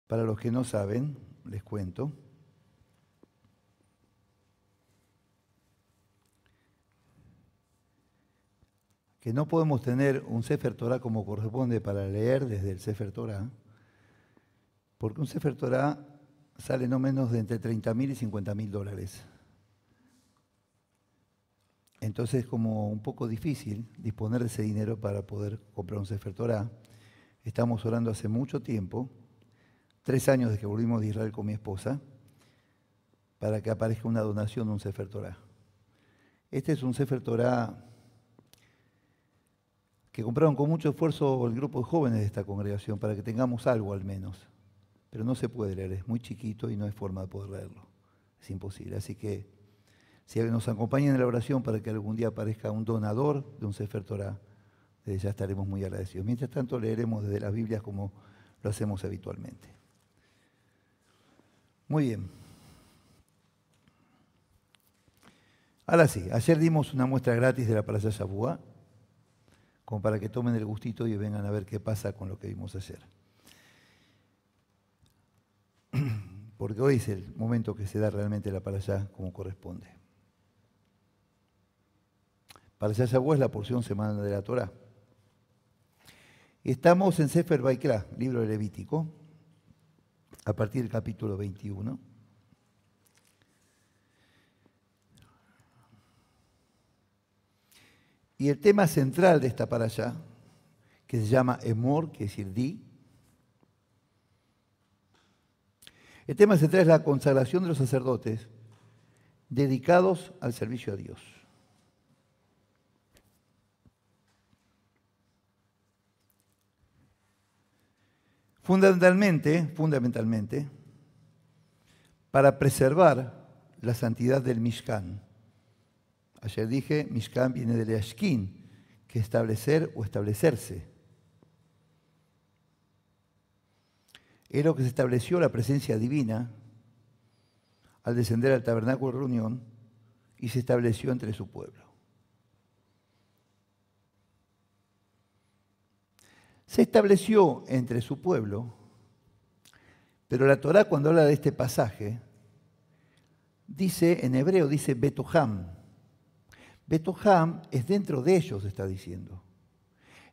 Para los que no saben, les cuento. Que no podemos tener un Sefer Torah como corresponde para leer desde el Sefer Torah, porque un Sefer Torah sale no menos de entre $30.000 y $50.000. Entonces es como un poco difícil disponer de ese dinero para poder comprar un Sefer Torah. Estamos orando hace mucho tiempo, 3 años desde que volvimos de Israel con mi esposa, para que aparezca una donación de un Sefer Torah. Este es un Sefer Torah que compraron con mucho esfuerzo el grupo de jóvenes de esta congregación para que tengamos algo al menos. Pero no se puede leer, es muy chiquito y no hay forma de poder leerlo. Es imposible. Así que si nos acompañan en la oración para que algún día aparezca un donador de un Sefer Torah, ya estaremos muy agradecidos. Mientras tanto leeremos desde las Biblias como lo hacemos habitualmente. Muy bien. Ahora sí, ayer dimos una muestra gratis de la Parashá Shavua, como para que tomen el gustito y vengan a ver qué pasa con lo que vimos ayer. Porque hoy es el momento que se da realmente la Parashá como corresponde. Parashá Shavua es la porción semana de la Torá. Estamos en Sefer Vaikra, libro de Levítico, a partir del capítulo 21. Y el tema central de esta parashá, que se llama Emor, que es decir di, el tema central es la consagración de los sacerdotes dedicados al servicio a Dios. Fundamentalmente, para preservar la santidad del Mishkan. Ayer dije, Mishkan viene de Leashkin, que es establecer o establecerse. Es lo que se estableció la presencia divina al descender al tabernáculo de reunión y se estableció entre su pueblo. Se estableció entre su pueblo, pero la Torá cuando habla de este pasaje, dice, en hebreo dice Betoham. Betoham es dentro de ellos, está diciendo.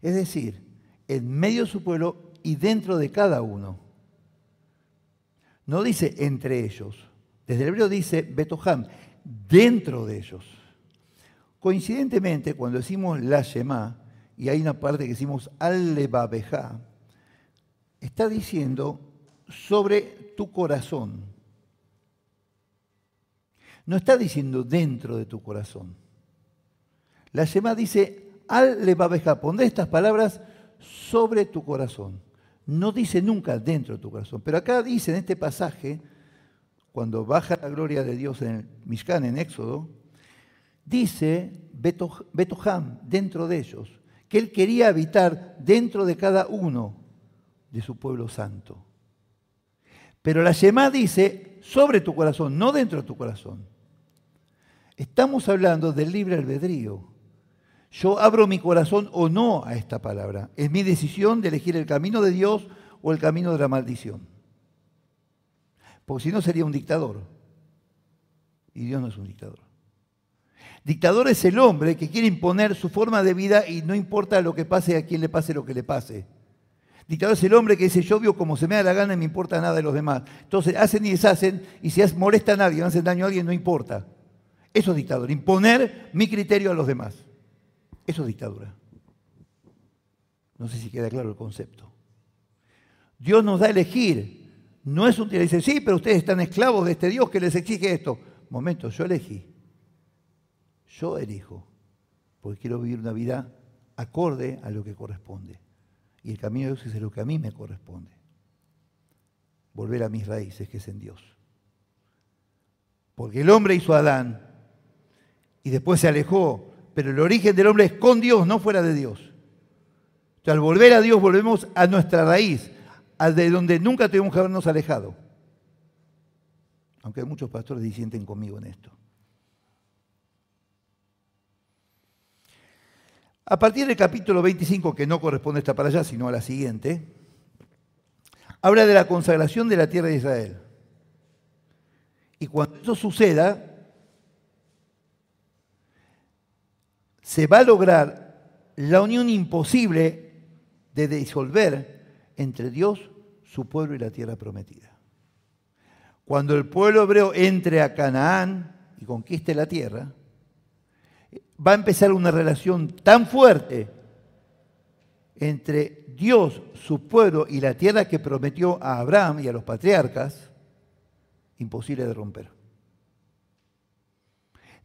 Es decir, en medio de su pueblo y dentro de cada uno. No dice entre ellos. Desde el hebreo dice Betoham, dentro de ellos. Coincidentemente, cuando decimos la Shema, y hay una parte que decimos al-levabeja, está diciendo sobre tu corazón. No está diciendo dentro de tu corazón. La Shema dice al-levabeja, pondré estas palabras sobre tu corazón. No dice nunca dentro de tu corazón. Pero acá dice en este pasaje, cuando baja la gloria de Dios en el Mishkan, en Éxodo, dice Betoham, dentro de ellos, que Él quería habitar dentro de cada uno de su pueblo santo. Pero la Shema dice sobre tu corazón, no dentro de tu corazón. Estamos hablando del libre albedrío. Yo abro mi corazón o no a esta palabra. Es mi decisión de elegir el camino de Dios o el camino de la maldición. Porque si no sería un dictador. Y Dios no es un dictador. Dictador es el hombre que quiere imponer su forma de vida y no importa lo que pase, a quién le pase lo que le pase. Dictador es el hombre que dice, yo vivo como se me da la gana y me importa nada de los demás. Entonces hacen y deshacen, y si molestan a alguien, hacen daño a alguien, no importa. Eso es dictador, imponer mi criterio a los demás. Eso es dictadura. No sé si queda claro el concepto. Dios nos da a elegir. No es un día, dice, sí, pero ustedes están esclavos de este Dios que les exige esto. Momento, yo elegí. Yo elijo. Porque quiero vivir una vida acorde a lo que corresponde. Y el camino de Dios es lo que a mí me corresponde. Volver a mis raíces, que es en Dios. Porque el hombre hizo a Adán y después se alejó. Pero el origen del hombre es con Dios, no fuera de Dios. Entonces, al volver a Dios, volvemos a nuestra raíz, de donde nunca tenemos que habernos alejado. Aunque muchos pastores disienten conmigo en esto. A partir del capítulo 25, que no corresponde a esta para allá, sino a la siguiente, habla de la consagración de la tierra de Israel. Y cuando eso suceda, se va a lograr la unión imposible de disolver entre Dios, su pueblo y la tierra prometida. Cuando el pueblo hebreo entre a Canaán y conquiste la tierra, va a empezar una relación tan fuerte entre Dios, su pueblo y la tierra que prometió a Abraham y a los patriarcas, imposible de romper.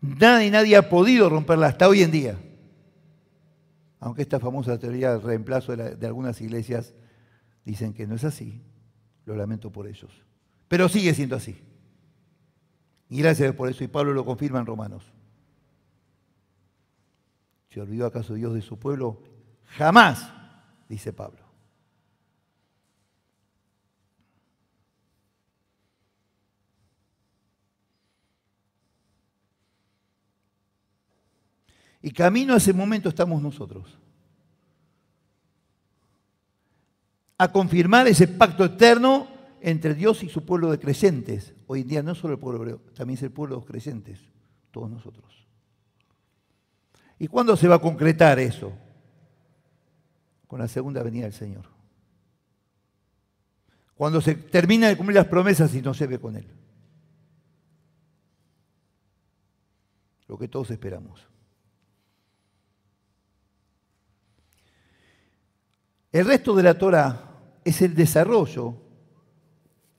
Nadie ha podido romperla hasta hoy en día. Aunque esta famosa teoría del reemplazo de algunas iglesias dicen que no es así, lo lamento por ellos. Pero sigue siendo así. Y gracias por eso, y Pablo lo confirma en Romanos. ¿Se olvidó acaso Dios de su pueblo? Jamás, dice Pablo. Y camino a ese momento estamos nosotros. A confirmar ese pacto eterno entre Dios y su pueblo de creyentes. Hoy en día no solo el pueblo hebreo, también es el pueblo de los creyentes, todos nosotros. ¿Y cuándo se va a concretar eso? Con la segunda venida del Señor. Cuando se termina de cumplir las promesas y no se ve con Él. Lo que todos esperamos. El resto de la Torá es el desarrollo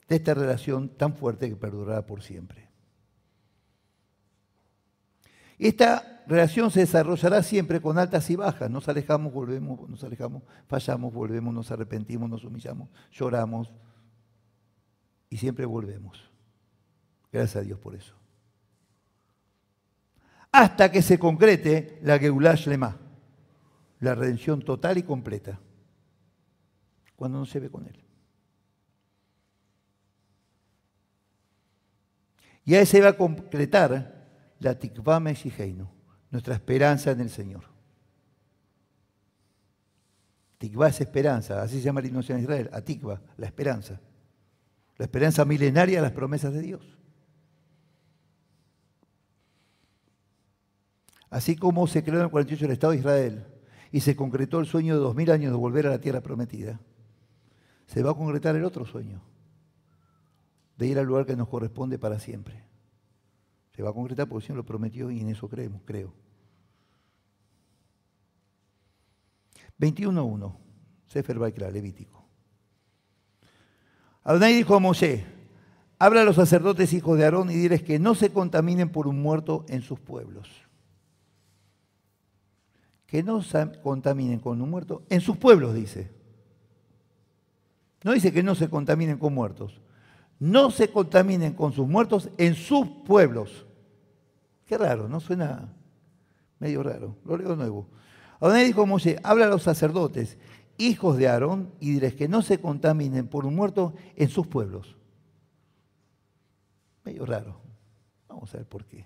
de esta relación tan fuerte que perdurará por siempre. Esta relación se desarrollará siempre con altas y bajas. Nos alejamos, volvemos, nos alejamos, fallamos, volvemos, nos arrepentimos, nos humillamos, lloramos y siempre volvemos. Gracias a Dios por eso. Hasta que se concrete la Geulah Shlema, la redención total y completa, cuando no se ve con Él. Y ahí se va a concretar la Tikvah Meshiheinu, nuestra esperanza en el Señor. Tikvah es esperanza, así se llama la iglesia en Israel, Atikvah, la esperanza milenaria de las promesas de Dios. Así como se creó en el 48 el Estado de Israel y se concretó el sueño de 2000 años de volver a la tierra prometida, se va a concretar el otro sueño, de ir al lugar que nos corresponde para siempre. Se va a concretar porque el Señor lo prometió y en eso creemos, creo. 21.1, Sefer Vaikra, Levítico. Adonai dijo a Moshe, habla a los sacerdotes hijos de Aarón y diles que no se contaminen por un muerto en sus pueblos. Que no se contaminen con un muerto en sus pueblos, dice. No dice que no se contaminen con muertos. No se contaminen con sus muertos en sus pueblos. Qué raro, ¿no? Suena medio raro. Lo leo de nuevo. Adonai dijo a Moshe, habla a los sacerdotes, hijos de Aarón, y diles que no se contaminen por un muerto en sus pueblos. Medio raro. Vamos a ver por qué.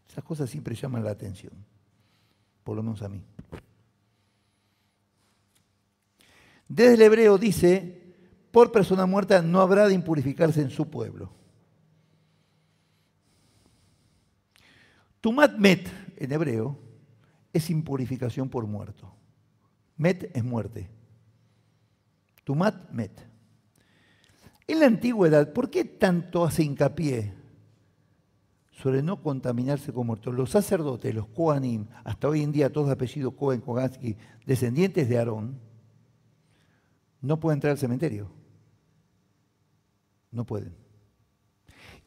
Esas cosas siempre llaman la atención. Por lo menos a mí. Desde el hebreo dice, por persona muerta no habrá de impurificarse en su pueblo. Tumat met, en hebreo, es impurificación por muerto. Met es muerte. Tumat met. En la antigüedad, ¿por qué tanto hace hincapié sobre no contaminarse con muertos? Los sacerdotes, los Kohanim, hasta hoy en día todos de apellido Cohen, Kohansky, descendientes de Aarón, no pueden entrar al cementerio. No pueden.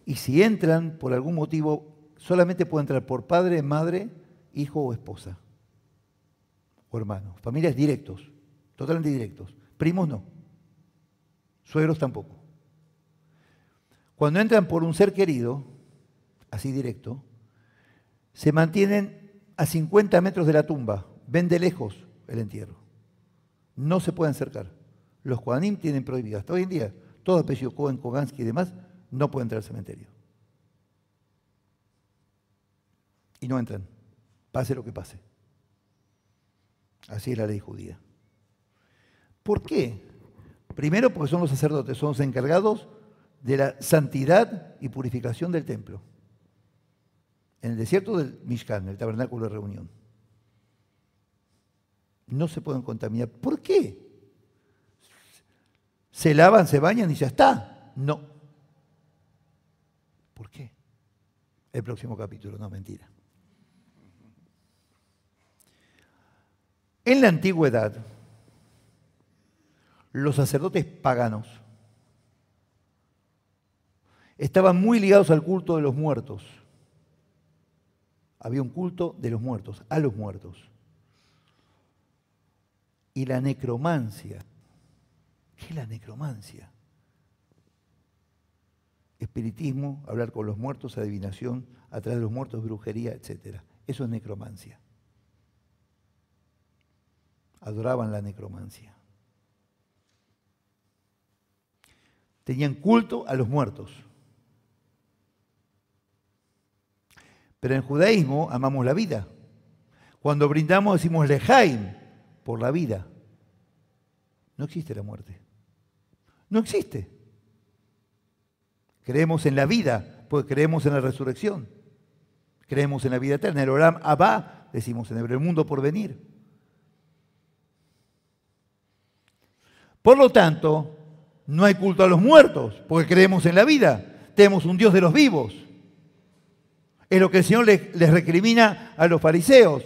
Y si entran, por algún motivo, solamente pueden entrar por padre, madre, hijo o esposa. O hermano. Familias directos, totalmente directos. Primos no. Suegros tampoco. Cuando entran por un ser querido, así directo, se mantienen a 50 metros de la tumba. Ven de lejos el entierro. No se pueden acercar. Los Kohanim tienen prohibido. Hasta hoy en día, todo apellido Cohen, Kogansky y demás, no pueden entrar al cementerio. Y no entran, pase lo que pase. Así es la ley judía. ¿Por qué? Primero porque son los sacerdotes, son los encargados de la santidad y purificación del templo. En el desierto del Mishkan, el tabernáculo de reunión. No se pueden contaminar. ¿Por qué? Se lavan, se bañan y ya está. No. ¿Por qué? El próximo capítulo, no, mentira. En la antigüedad, los sacerdotes paganos estaban muy ligados al culto de los muertos. Había un culto de los muertos, a los muertos. Y la necromancia. ¿Qué es la necromancia? Espiritismo, hablar con los muertos, adivinación, a través de los muertos, brujería, etc. Eso es necromancia. Adoraban la necromancia. Tenían culto a los muertos. Pero en el judaísmo amamos la vida. Cuando brindamos decimos lejaim, por la vida. No existe la muerte. No existe. Creemos en la vida, porque creemos en la resurrección. Creemos en la vida eterna. El Olam Abba, decimos en hebreo, el mundo por venir. Por lo tanto, no hay culto a los muertos, porque creemos en la vida. Tenemos un Dios de los vivos. Es lo que el Señor les recrimina a los fariseos.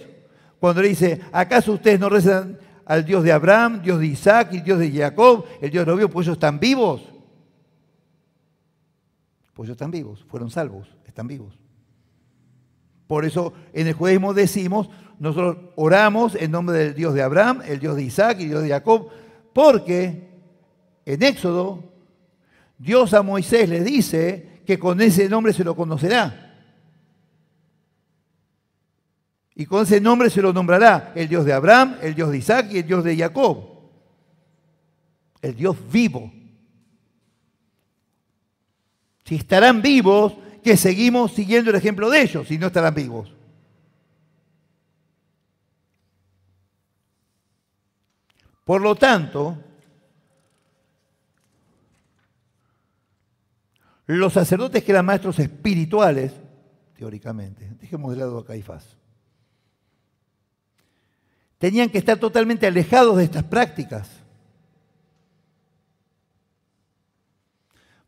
Cuando le dice, ¿acaso ustedes no rezan al Dios de Abraham, Dios de Isaac y Dios de Jacob, el Dios de los vivos, pues ellos están vivos? Pues ellos están vivos, fueron salvos, están vivos. Por eso en el judaísmo decimos, nosotros oramos en nombre del Dios de Abraham, el Dios de Isaac y el Dios de Jacob, porque en Éxodo Dios a Moisés le dice que con ese nombre se lo conocerá. Y con ese nombre se lo nombrará el Dios de Abraham, el Dios de Isaac y el Dios de Jacob. El Dios vivo. Si estarán vivos, que seguimos siguiendo el ejemplo de ellos, si no estarán vivos. Por lo tanto, los sacerdotes que eran maestros espirituales, teóricamente, dejemos de lado a Caifás, tenían que estar totalmente alejados de estas prácticas.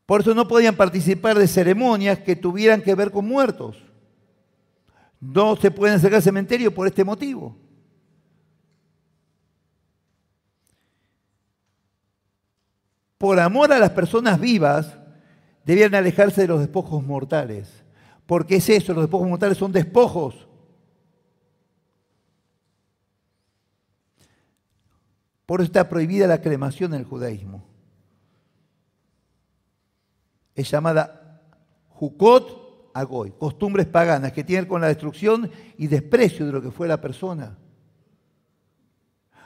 Por eso no podían participar de ceremonias que tuvieran que ver con muertos. No se pueden acercar al cementerio por este motivo. Por amor a las personas vivas, debían alejarse de los despojos mortales. Porque es eso, los despojos mortales son despojos. Por eso está prohibida la cremación en el judaísmo. Es llamada Jukot Agoy, costumbres paganas que tienen que ver con la destrucción y desprecio de lo que fue la persona.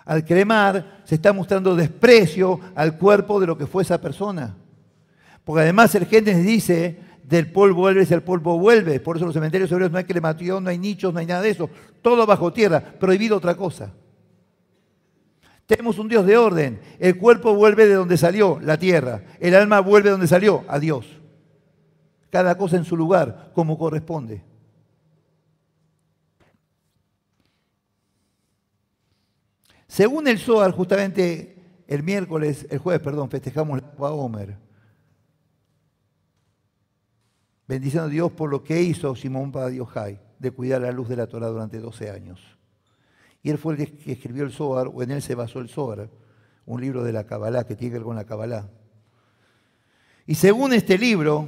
Al cremar se está mostrando desprecio al cuerpo de lo que fue esa persona. Porque además el Génesis dice, del polvo vuelves y al polvo vuelves. Por eso en los cementerios hebreos no hay cremación, no hay nichos, no hay nada de eso. Todo bajo tierra, prohibido otra cosa. Tenemos un Dios de orden. El cuerpo vuelve de donde salió, la tierra. El alma vuelve de donde salió, a Dios. Cada cosa en su lugar, como corresponde. Según el Zohar, justamente el jueves, festejamos la Omer. Bendiciendo a Dios por lo que hizo Shimon Bar Yochai, de cuidar la luz de la Torah durante 12 años. Y él fue el que escribió el Zohar, o en él se basó el Zohar, un libro de la Kabbalah, que tiene que ver con la Kabbalah. Y según este libro,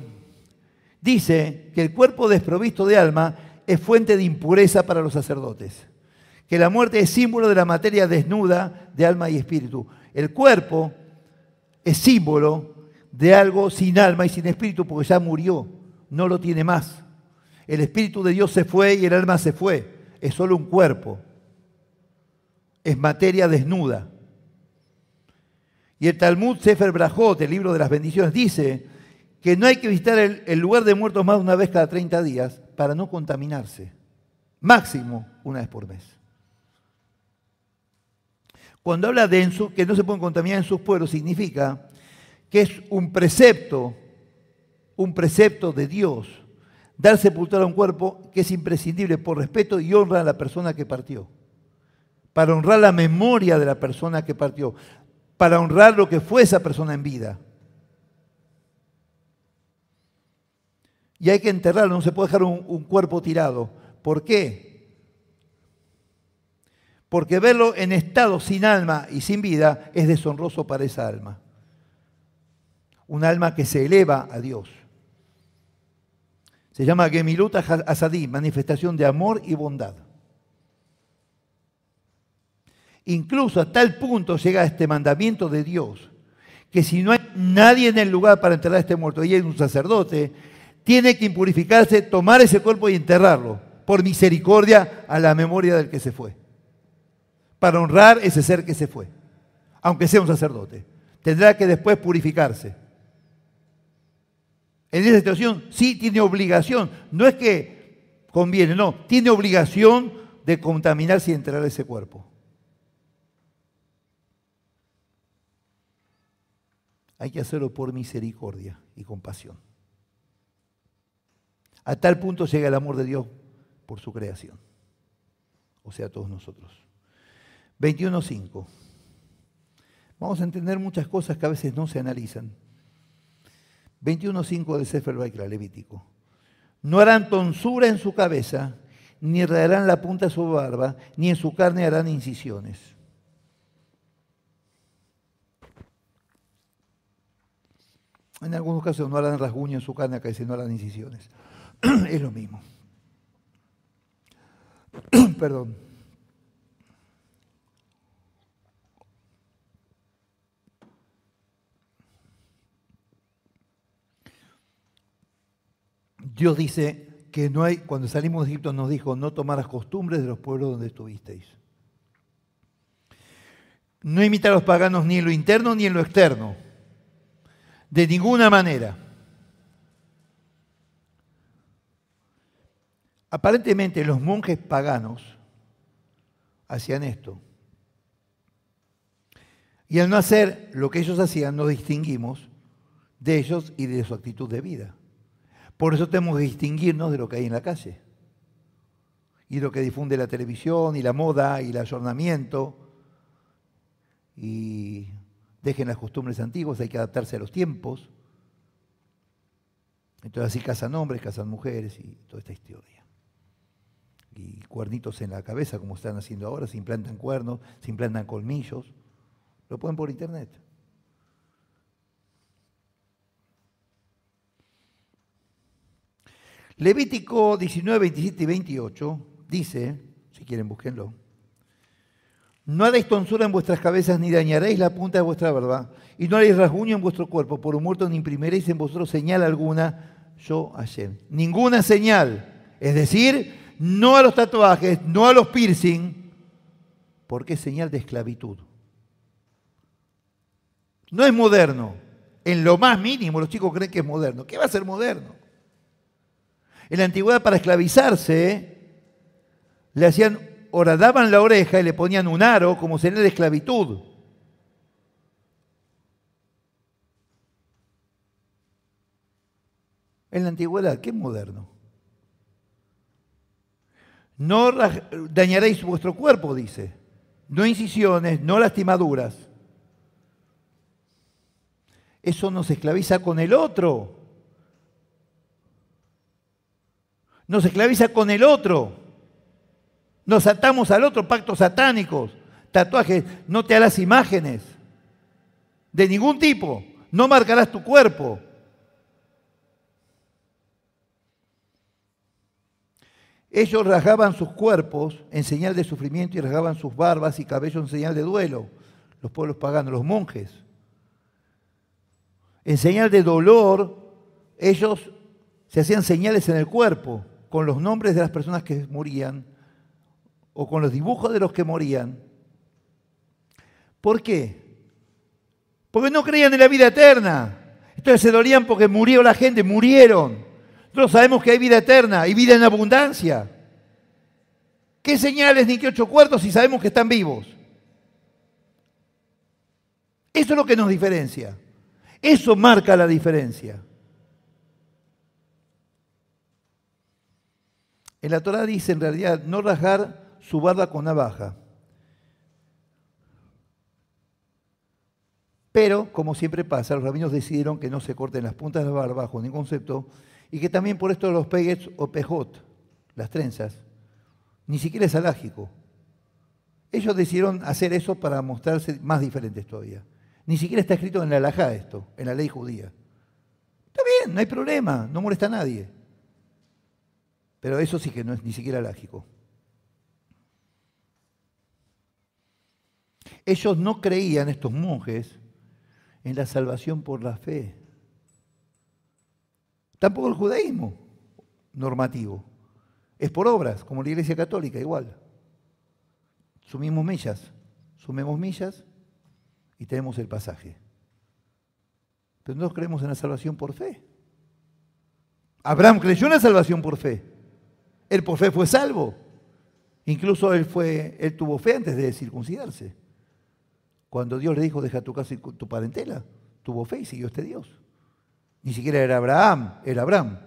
dice que el cuerpo desprovisto de alma es fuente de impureza para los sacerdotes, que la muerte es símbolo de la materia desnuda de alma y espíritu. El cuerpo es símbolo de algo sin alma y sin espíritu, porque ya murió, no lo tiene más. El espíritu de Dios se fue y el alma se fue, es solo un cuerpo. Es materia desnuda. Y el Talmud Sefer Brajot, el libro de las bendiciones, dice que no hay que visitar el lugar de muertos más de una vez cada 30 días para no contaminarse. Máximo una vez por mes. Cuando habla de que no se pueden contaminar en sus pueblos, significa que es un precepto de Dios, dar sepultura a un cuerpo que es imprescindible por respeto y honra a la persona que partió, para honrar la memoria de la persona que partió, para honrar lo que fue esa persona en vida. Y hay que enterrarlo, no se puede dejar un cuerpo tirado. ¿Por qué? Porque verlo en estado sin alma y sin vida es deshonroso para esa alma. Un alma que se eleva a Dios. Se llama Gemilut Hasadim, manifestación de amor y bondad. Incluso a tal punto llega este mandamiento de Dios, que si no hay nadie en el lugar para enterrar a este muerto, y hay un sacerdote, tiene que impurificarse, tomar ese cuerpo y enterrarlo, por misericordia a la memoria del que se fue. Para honrar ese ser que se fue, aunque sea un sacerdote. Tendrá que después purificarse. En esa situación sí tiene obligación, no es que conviene, no, tiene obligación de contaminarse y enterrar ese cuerpo. Hay que hacerlo por misericordia y compasión. A tal punto llega el amor de Dios por su creación, o sea, todos nosotros. 21.5. Vamos a entender muchas cosas que a veces no se analizan. 21.5 de Sefer Vaikra, Levítico. No harán tonsura en su cabeza, ni rayarán la punta de su barba, ni en su carne harán incisiones. En algunos casos no harán rasguño en su carne, acá dice no harán incisiones. Es lo mismo. Perdón. Dios dice que no hay, cuando salimos de Egipto nos dijo, no tomar las costumbres de los pueblos donde estuvisteis. No imitar a los paganos ni en lo interno ni en lo externo. De ninguna manera. Aparentemente los monjes paganos hacían esto. Y al no hacer lo que ellos hacían, nos distinguimos de ellos y de su actitud de vida. Por eso tenemos que distinguirnos de lo que hay en la calle. Y lo que difunde la televisión, y la moda, y el ayornamiento. Y dejen las costumbres antiguas, hay que adaptarse a los tiempos. Entonces así casan hombres, casan mujeres y toda esta historia. Y cuernitos en la cabeza, como están haciendo ahora, se implantan cuernos, se implantan colmillos. Lo pueden por internet. Levítico 19, 27 y 28 dice, si quieren búsquenlo, no haréis tonsura en vuestras cabezas ni dañaréis la punta de vuestra barba y no haréis rasguño en vuestro cuerpo, por un muerto ni imprimiréis en vosotros señal alguna, yo Hashem. Ninguna señal, es decir, no a los tatuajes, no a los piercing, porque es señal de esclavitud. No es moderno, en lo más mínimo los chicos creen que es moderno. ¿Qué va a ser moderno? En la antigüedad, para esclavizarse, le hacían, horadaban la oreja y le ponían un aro como señal de esclavitud. En la antigüedad, ¿qué es moderno? No dañaréis vuestro cuerpo, dice. No incisiones, no lastimaduras. Eso nos esclaviza con el otro. Nos esclaviza con el otro. Nos atamos al otro, pactos satánicos, tatuajes, no te harás imágenes de ningún tipo, no marcarás tu cuerpo. Ellos rasgaban sus cuerpos en señal de sufrimiento y rasgaban sus barbas y cabellos en señal de duelo, los pueblos paganos, los monjes. En señal de dolor, ellos se hacían señales en el cuerpo, con los nombres de las personas que morían o con los dibujos de los que morían. ¿Por qué? Porque no creían en la vida eterna. Entonces se dolían porque murió la gente, murieron. Nosotros sabemos que hay vida eterna y vida en abundancia. ¿Qué señales ni qué 8 cuartos si sabemos que están vivos? Eso es lo que nos diferencia. Eso marca la diferencia. En la Torá dice en realidad no rasgar su barba con navaja. Pero, como siempre pasa, los rabinos decidieron que no se corten las puntas de la barba bajo ningún concepto y que también por esto los peguets o pejot, las trenzas, ni siquiera es alágico. Ellos decidieron hacer eso para mostrarse más diferentes todavía. Ni siquiera está escrito en la halajá esto, en la ley judía. Está bien, no hay problema, no molesta a nadie. Pero eso sí que no es ni siquiera alágico. Ellos no creían, estos monjes, en la salvación por la fe. Tampoco el judaísmo normativo. Es por obras, como la Iglesia Católica, igual. Sumemos millas y tenemos el pasaje. Pero nosotros creemos en la salvación por fe. Abraham creyó en la salvación por fe. Él por fe fue salvo. Incluso él tuvo fe antes de circuncidarse. Cuando Dios le dijo, deja tu casa y tu parentela, tuvo fe y siguió este Dios. Ni siquiera era Abraham, era Abraham.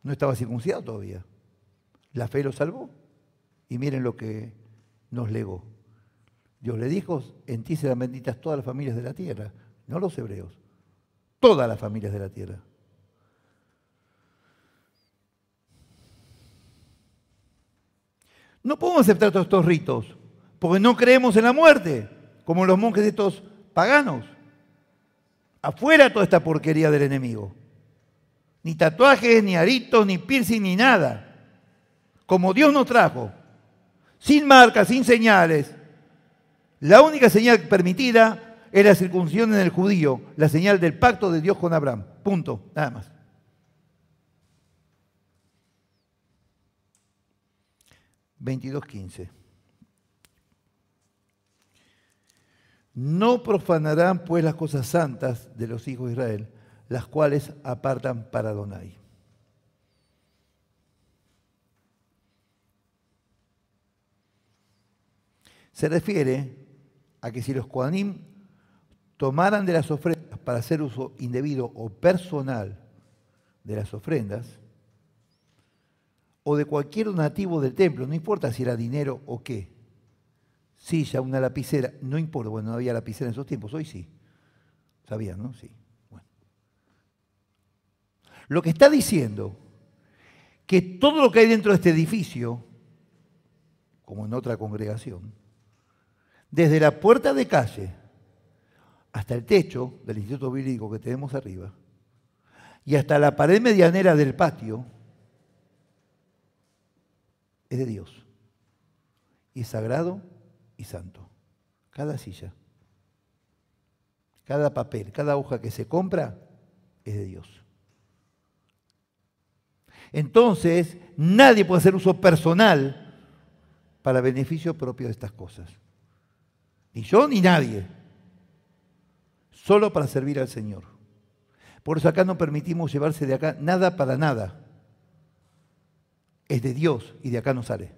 No estaba circuncidado todavía. La fe lo salvó. Y miren lo que nos legó. Dios le dijo, en ti serán benditas todas las familias de la tierra, no los hebreos, todas las familias de la tierra. No podemos aceptar todos estos ritos, porque no creemos en la muerte, como los monjes de estos paganos. Afuera toda esta porquería del enemigo. Ni tatuajes, ni aritos, ni piercing, ni nada. Como Dios nos trajo, sin marcas, sin señales. La única señal permitida es la circuncisión en el judío, la señal del pacto de Dios con Abraham. Punto, nada más. (22:15) No profanarán pues las cosas santas de los hijos de Israel, las cuales apartan para Adonai. Se refiere a que si los Kohanim tomaran de las ofrendas para hacer uso indebido o personal de las ofrendas, o de cualquier donativo del templo, no importa si era dinero o qué, silla, una lapicera, no importa, bueno, no había lapicera en esos tiempos, hoy sí. ¿Sabían, no? Sí. Bueno. Lo que está diciendo, que todo lo que hay dentro de este edificio, como en otra congregación, desde la puerta de calle hasta el techo del Instituto Bíblico que tenemos arriba, y hasta la pared medianera del patio, es de Dios. Y es sagrado y santo. Cada silla, cada papel, cada hoja que se compra es de Dios. Entonces, nadie puede hacer uso personal para beneficio propio de estas cosas. Ni yo ni nadie. Solo para servir al Señor. Por eso acá no permitimos llevarse de acá nada para nada. Es de Dios y de acá no sale.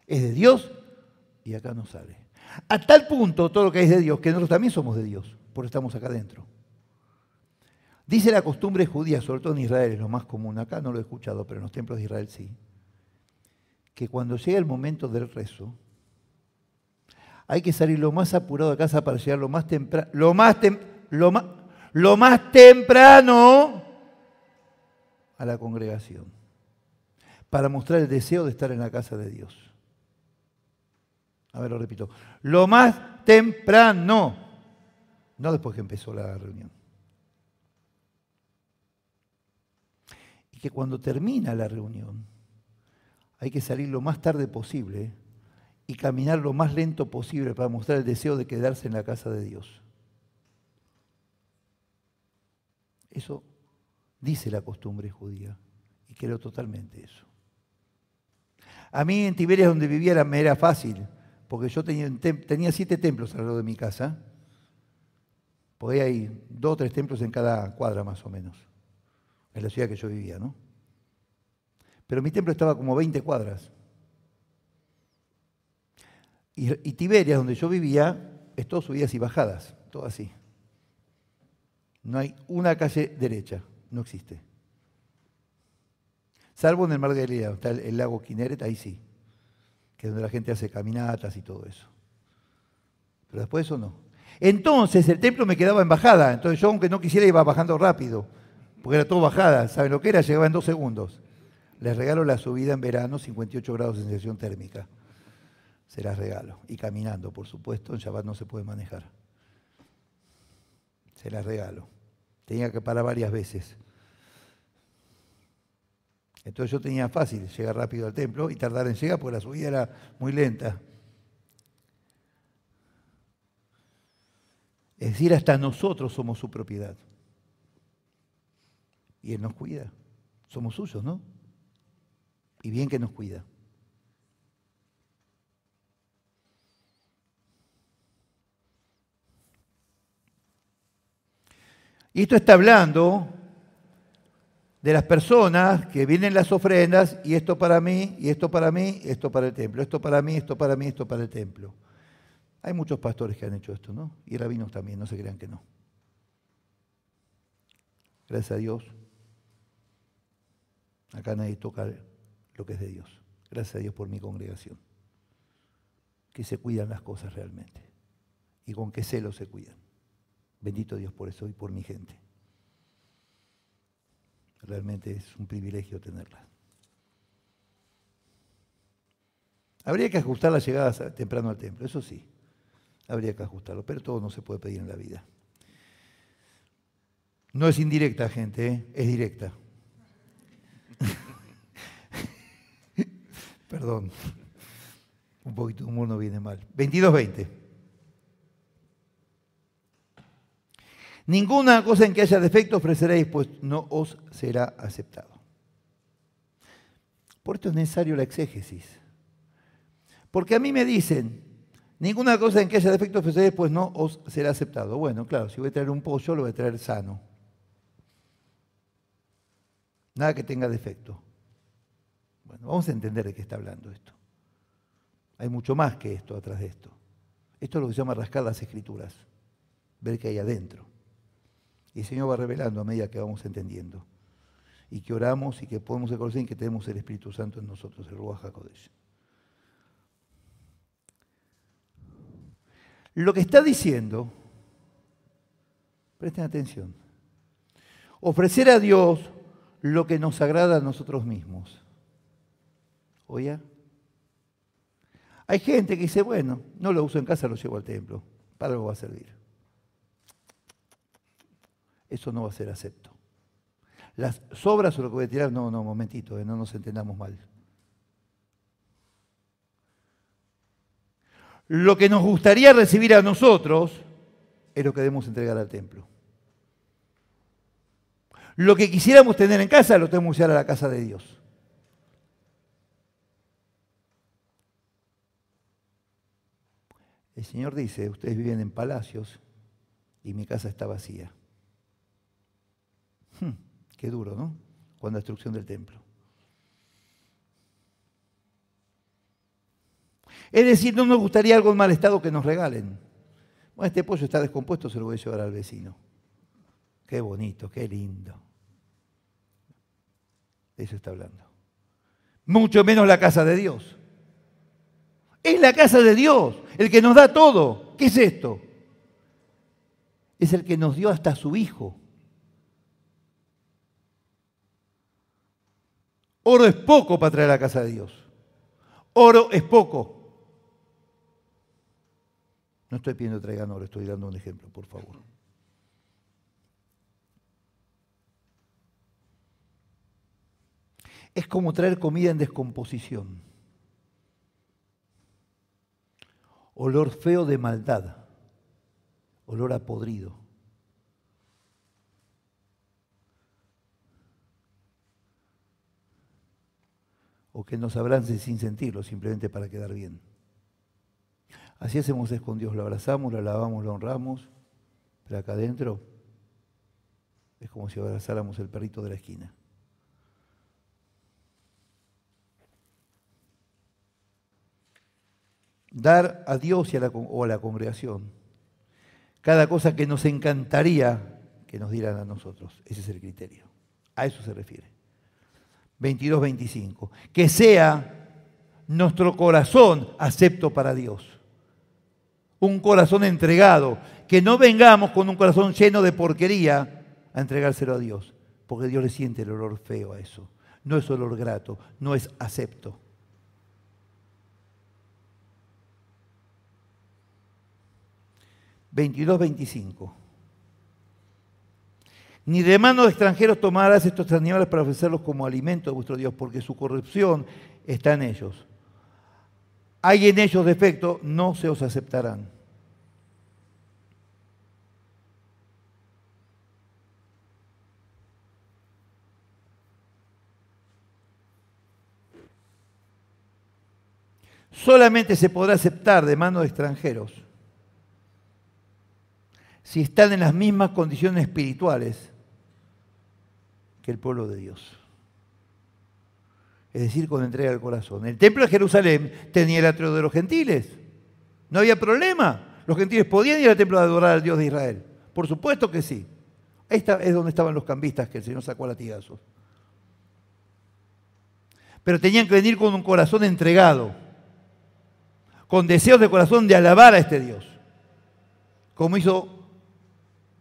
Es de Dios y acá no sale. A tal punto todo lo que es de Dios, que nosotros también somos de Dios, porque estamos acá adentro. Dice la costumbre judía, sobre todo en Israel, es lo más común, acá no lo he escuchado, pero en los templos de Israel sí, que cuando llega el momento del rezo, hay que salir lo más apurado de casa para llegar lo más temprano a la congregación, para mostrar el deseo de estar en la casa de Dios. A ver, lo repito. Lo más temprano. No después que empezó la reunión. Y que cuando termina la reunión, hay que salir lo más tarde posible y caminar lo más lento posible para mostrar el deseo de quedarse en la casa de Dios. Eso dice la costumbre judía. Y creo totalmente eso. A mí en Tiberias, donde vivía, me era fácil. Porque yo tenía 7 templos alrededor de mi casa, porque hay 2 o 3 templos en cada cuadra más o menos, en la ciudad que yo vivía, ¿no? Pero mi templo estaba como 20 cuadras. Y Tiberias, donde yo vivía, es todo subidas y bajadas, todo así. No hay una calle derecha, no existe. Salvo en el Mar de Galilea, está el lago Kineret, ahí sí, que es donde la gente hace caminatas y todo eso. Pero después eso no. Entonces el templo me quedaba en bajada, entonces yo aunque no quisiera iba bajando rápido, porque era todo bajada, ¿saben lo que era? Llegaba en 2 segundos. Les regalo la subida en verano, 58 grados de sensación térmica. Se las regalo. Y caminando, por supuesto, en Shabbat no se puede manejar. Se las regalo. Tenía que parar varias veces. Entonces yo tenía fácil llegar rápido al templo y tardar en llegar porque la subida era muy lenta. Es decir, hasta nosotros somos su propiedad. Y Él nos cuida. Somos suyos, ¿no? Y bien que nos cuida. Y esto está hablando de las personas que vienen las ofrendas y esto para mí, y esto para mí, esto para el templo. Esto para mí, esto para mí, esto para el templo. Hay muchos pastores que han hecho esto, ¿no? Y rabinos también, no se crean que no. Gracias a Dios. Acá nadie toca lo que es de Dios. Gracias a Dios por mi congregación. Que se cuidan las cosas realmente. Y con qué celo se cuidan. Bendito Dios por eso y por mi gente. Realmente es un privilegio tenerlas. Habría que ajustar las llegadas temprano al templo, eso sí. Habría que ajustarlo, pero todo no se puede pedir en la vida. No es indirecta, gente, ¿eh? Es directa. Perdón, un poquito de humor no viene mal. 22:20. Ninguna cosa en que haya defecto ofreceréis, pues no os será aceptado. Por esto es necesario la exégesis. Porque a mí me dicen, ninguna cosa en que haya defecto ofreceréis, pues no os será aceptado. Bueno, claro, si voy a traer un pollo, lo voy a traer sano. Nada que tenga defecto. Bueno, vamos a entender de qué está hablando esto. Hay mucho más que esto atrás de esto. Esto es lo que se llama rascar las escrituras, ver qué hay adentro. Y el Señor va revelando a medida que vamos entendiendo. Y que oramos y que podemos reconocer y que tenemos el Espíritu Santo en nosotros, el Ruach HaKodesh. Lo que está diciendo, presten atención, ofrecer a Dios lo que nos agrada a nosotros mismos. ¿Oye? Hay gente que dice, bueno, no lo uso en casa, lo llevo al templo. Para algo va a servir. Eso no va a ser acepto. Las sobras o lo que voy a tirar, no, momentito, no nos entendamos mal. Lo que nos gustaría recibir a nosotros es lo que debemos entregar al templo. Lo que quisiéramos tener en casa lo tenemos que llevar a la casa de Dios. El Señor dice, ustedes viven en palacios y mi casa está vacía. Qué duro, ¿no? Con la destrucción del templo. Es decir, no nos gustaría algo en mal estado que nos regalen. Bueno, este pollo está descompuesto, se lo voy a llevar al vecino. Qué bonito, qué lindo. De eso está hablando. Mucho menos la casa de Dios. Es la casa de Dios, el que nos da todo. ¿Qué es esto? Es el que nos dio hasta su Hijo. Oro es poco para traer a la casa de Dios. Oro es poco. No estoy pidiendo que traigan oro, estoy dando un ejemplo, por favor. Es como traer comida en descomposición. Olor feo de maldad. Olor a podrido. O que nos abracen sin sentirlo, simplemente para quedar bien. Así hacemos es con Dios, lo abrazamos, lo alabamos, lo honramos, pero acá adentro es como si abrazáramos el perrito de la esquina. dar a Dios y o a la congregación cada cosa que nos encantaría que nos dieran a nosotros. Ese es el criterio. A eso se refiere. 22-25. Que sea nuestro corazón acepto para Dios. Un corazón entregado. Que no vengamos con un corazón lleno de porquería a entregárselo a Dios. Porque Dios le siente el olor feo a eso. No es olor grato, no es acepto. (22-25) Ni de manos de extranjeros tomarás estos animales para ofrecerlos como alimento a vuestro Dios, porque su corrupción está en ellos. Hay en ellos defecto, no se os aceptarán. Solamente se podrá aceptar de manos de extranjeros si están en las mismas condiciones espirituales que el pueblo de Dios. Es decir, con entrega del corazón. El templo de Jerusalén tenía el atrio de los gentiles. No había problema. Los gentiles podían ir al templo a adorar al Dios de Israel. Por supuesto que sí. Esta es donde estaban los cambistas que el Señor sacó a latigazos. Pero tenían que venir con un corazón entregado, con deseos de corazón de alabar a este Dios. Como hizo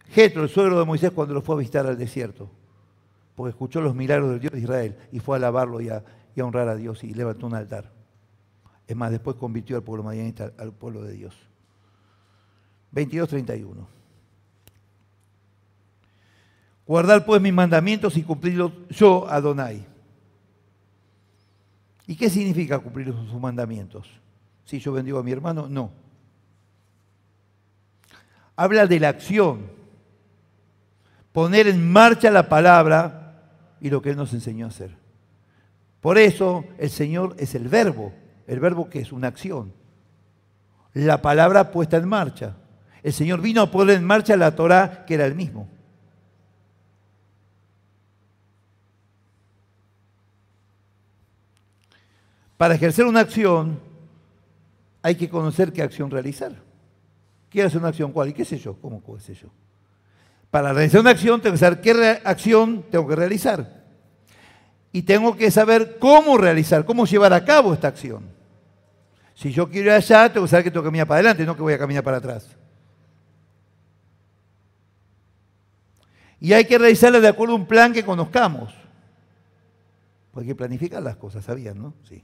Jetro, el suegro de Moisés, cuando lo fue a visitar al desierto, porque escuchó los milagros del Dios de Israel y fue a alabarlo y a honrar a Dios y levantó un altar. Es más, después convirtió al pueblo madianita al pueblo de Dios. 22-31. Guardad pues mis mandamientos y cumplidlos yo, Adonai. ¿Y qué significa cumplir sus mandamientos? Si yo bendigo a mi hermano, no. Habla de la acción. Poner en marcha la palabra y lo que Él nos enseñó a hacer. Por eso el Señor es el verbo que es una acción. La palabra puesta en marcha. El Señor vino a poner en marcha la Torá, que era el mismo. Para ejercer una acción hay que conocer qué acción realizar. ¿Quiero hacer una acción cuál? ¿Y qué sé yo? ¿Cómo sé yo? Para realizar una acción tengo que saber qué acción tengo que realizar. Y tengo que saber cómo realizar, cómo llevar a cabo esta acción. Si yo quiero ir allá, tengo que saber que tengo que caminar para adelante, no que voy a caminar para atrás. Y hay que realizarla de acuerdo a un plan que conozcamos. Porque hay que planificar las cosas, ¿sabían, no? Sí.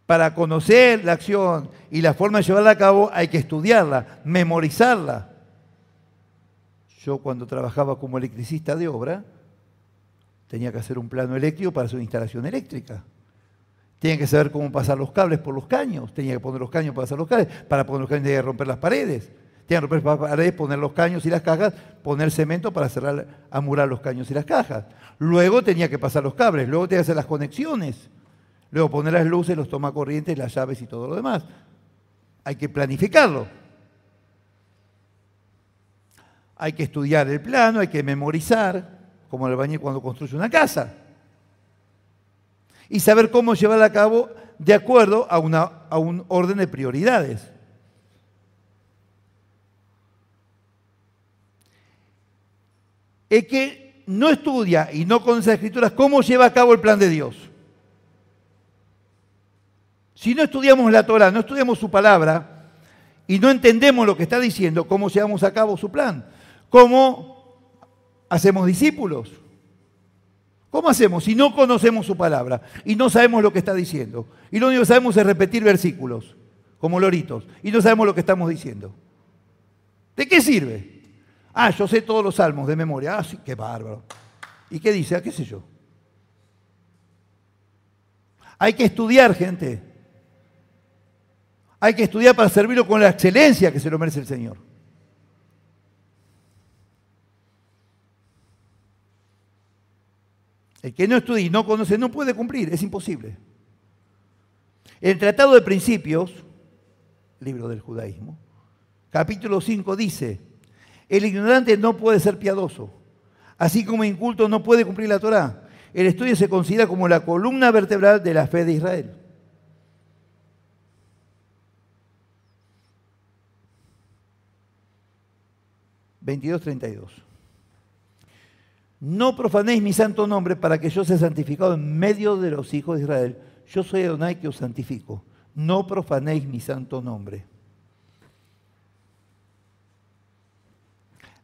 Para conocer la acción y la forma de llevarla a cabo hay que estudiarla, memorizarla. Yo cuando trabajaba como electricista de obra, tenía que hacer un plano eléctrico para hacer una instalación eléctrica. Tenía que saber cómo pasar los cables por los caños, tenía que poner los caños para pasar los cables, para poner los caños tenía que romper las paredes. Tenía que romper las paredes, poner los caños y las cajas, poner cemento para amurar los caños y las cajas. Luego tenía que pasar los cables, luego tenía que hacer las conexiones. Luego poner las luces, los tomacorrientes, las llaves y todo lo demás. Hay que planificarlo. Hay que estudiar el plano, hay que memorizar, como el albañil cuando construye una casa. Y saber cómo llevarla a cabo de acuerdo a un orden de prioridades. El que no estudia y no conoce las Escrituras, ¿cómo lleva a cabo el plan de Dios? Si no estudiamos la Torá, no estudiamos su palabra y no entendemos lo que está diciendo, ¿cómo llevamos a cabo su plan? ¿Cómo hacemos discípulos? ¿Cómo hacemos si no conocemos su palabra y no sabemos lo que está diciendo? Y lo único que sabemos es repetir versículos, como loritos, y no sabemos lo que estamos diciendo. ¿De qué sirve? Ah, yo sé todos los salmos de memoria. Ah, sí, qué bárbaro. ¿Y qué dice? Ah, qué sé yo. Hay que estudiar, gente. Hay que estudiar para servirlo con la excelencia que se lo merece el Señor. El que no estudia y no conoce no puede cumplir, es imposible. El Tratado de Principios, libro del judaísmo, capítulo 5 dice: el ignorante no puede ser piadoso, así como el inculto no puede cumplir la Torá. El estudio se considera como la columna vertebral de la fe de Israel. 22:32. No profanéis mi santo nombre para que yo sea santificado en medio de los hijos de Israel. Yo soy Adonai que os santifico. No profanéis mi santo nombre.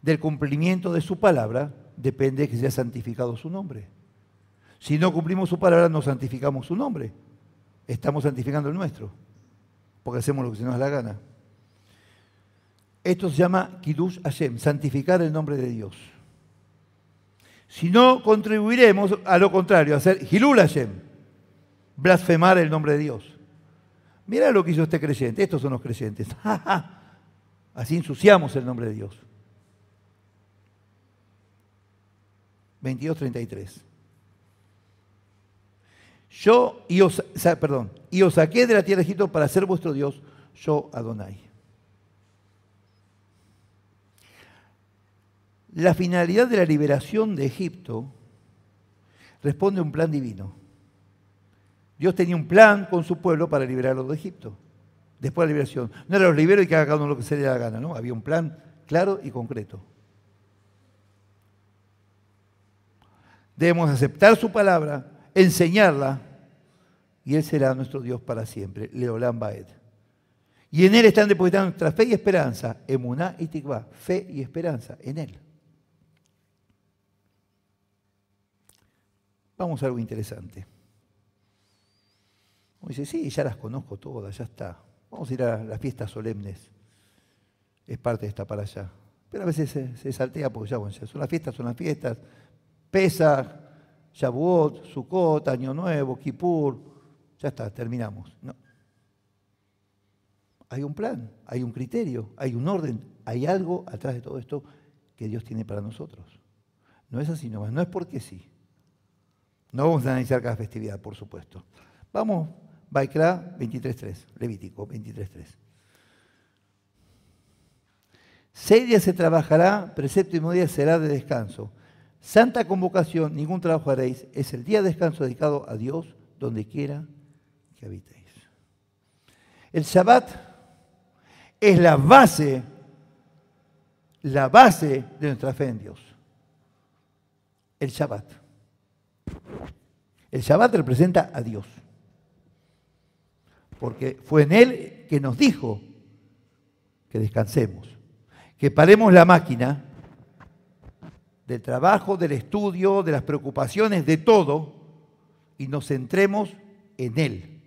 Del cumplimiento de su palabra depende que sea santificado su nombre. Si no cumplimos su palabra, no santificamos su nombre. Estamos santificando el nuestro, porque hacemos lo que se nos da la gana. Esto se llama Kiddush Hashem, santificar el nombre de Dios. Si no, contribuiremos a lo contrario, a hacer Hilul Hashem, blasfemar el nombre de Dios. Mirá lo que hizo este creyente, estos son los creyentes. Así ensuciamos el nombre de Dios. 22:33. Y os saqué de la tierra de Egipto para ser vuestro Dios, yo Adonai. La finalidad de la liberación de Egipto responde a un plan divino. Dios tenía un plan con su pueblo para liberarlo de Egipto. Después de la liberación. No era los libero y que haga cada uno lo que se le dé la gana, ¿no? Había un plan claro y concreto. Debemos aceptar su palabra, enseñarla, y Él será nuestro Dios para siempre. Leolam Baed. Y en Él están depositando nuestra fe y esperanza. Emuná y Tikvá. Fe y esperanza en Él. Vamos a algo interesante. Uno dice, sí, ya las conozco todas, ya está. Vamos a ir a las fiestas solemnes. Es parte de esta para allá. Pero a veces se saltea porque ya, bueno, ya son las fiestas. Pesaj, Shavuot, Sukkot, Año Nuevo, Kippur. Ya está, terminamos. No. Hay un plan, hay un criterio, hay un orden, hay algo atrás de todo esto que Dios tiene para nosotros. No es así nomás, no es porque sí. No vamos a analizar cada festividad, por supuesto. Vamos, Vaikra 23:3, Levítico 23:3. 6 días se trabajará, precepto y 9 días será de descanso. Santa convocación, ningún trabajo haréis, es el día de descanso dedicado a Dios, donde quiera que habitéis. El Shabbat es la base de nuestra fe en Dios. El Shabbat. El Shabbat representa a Dios. Porque fue en Él que nos dijo que descansemos, que paremos la máquina del trabajo, del estudio, de las preocupaciones, de todo, y nos centremos en Él.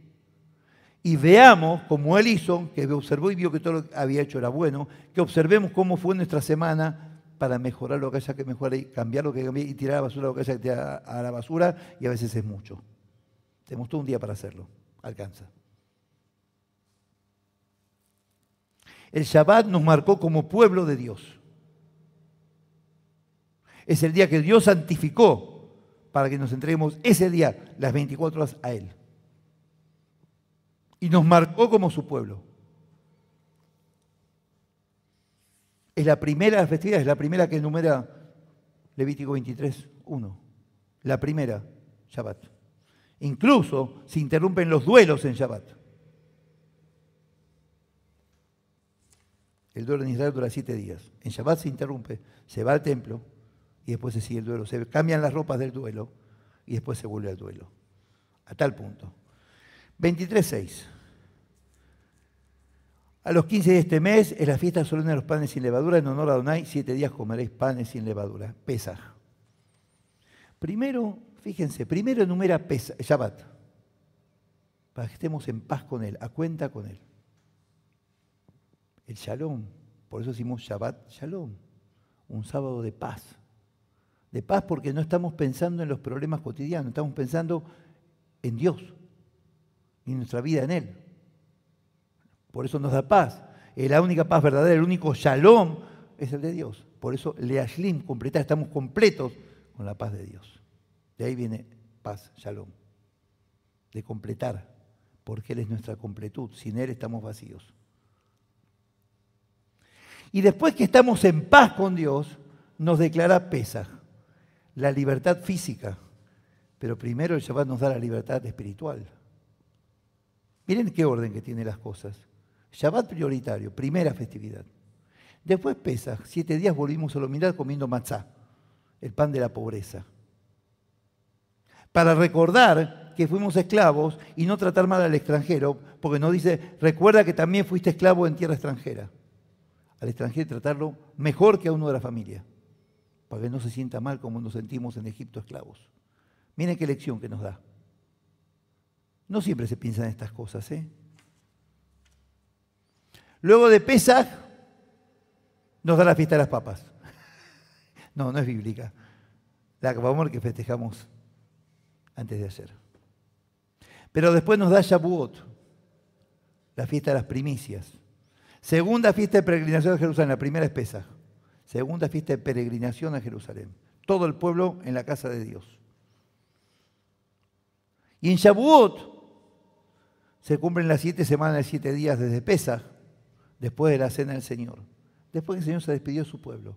Y veamos como Él hizo, que observó y vio que todo lo que había hecho era bueno, que observemos cómo fue nuestra semana para mejorar lo que haya que mejorar y cambiar lo que cambiar y tirar a la basura lo que haya que tirar a la basura, y a veces es mucho. Tenemos todo un día para hacerlo, alcanza. El Shabbat nos marcó como pueblo de Dios. Es el día que Dios santificó para que nos entreguemos ese día, las 24 horas, a Él. Y nos marcó como su pueblo. Es la primera festividad, es la primera que enumera Levítico 23:1. La primera, Shabbat. Incluso se interrumpen los duelos en Shabbat. El duelo en Israel dura 7 días. En Shabbat se interrumpe, se va al templo y después se sigue el duelo. Se cambian las ropas del duelo y después se vuelve al duelo. A tal punto. 23:6. A los 15 de este mes es la fiesta solemne de los panes sin levadura. En honor a Adonai, 7 días comeréis panes sin levadura. Pesaj. Primero, fíjense, primero enumera Shabbat. Para que estemos en paz con Él, a cuenta con Él. El Shalom. Por eso decimos Shabbat Shalom. Un sábado de paz. De paz porque no estamos pensando en los problemas cotidianos, estamos pensando en Dios y en nuestra vida en Él. Por eso nos da paz. La única paz verdadera, el único Shalom es el de Dios. Por eso Leashlim, completar, estamos completos con la paz de Dios. De ahí viene paz, Shalom. De completar, porque Él es nuestra completud. Sin Él estamos vacíos. Y después que estamos en paz con Dios, nos declara Pesaj, la libertad física. Pero primero el Shabbat nos da la libertad espiritual. Miren qué orden que tiene las cosas. Shabbat prioritario, primera festividad. Después Pesaj, 7 días volvimos a la humildad comiendo matzá, el pan de la pobreza. Para recordar que fuimos esclavos y no tratar mal al extranjero, porque nos dice, recuerda que también fuiste esclavo en tierra extranjera. Al extranjero tratarlo mejor que a uno de la familia, para que no se sienta mal como nos sentimos en Egipto esclavos. Miren qué lección que nos da. No siempre se piensa en estas cosas, ¿eh? Luego de Pesaj, nos da la fiesta de las papas. No, no es bíblica. La Acabamor que festejamos antes de ayer. Pero después nos da Shavuot, la fiesta de las primicias. Segunda fiesta de peregrinación a Jerusalén, la primera es Pesaj. Segunda fiesta de peregrinación a Jerusalén. Todo el pueblo en la casa de Dios. Y en Shavuot se cumplen las 7 semanas y 7 días desde Pesaj, después de la cena del Señor. Después que el Señor se despidió de su pueblo.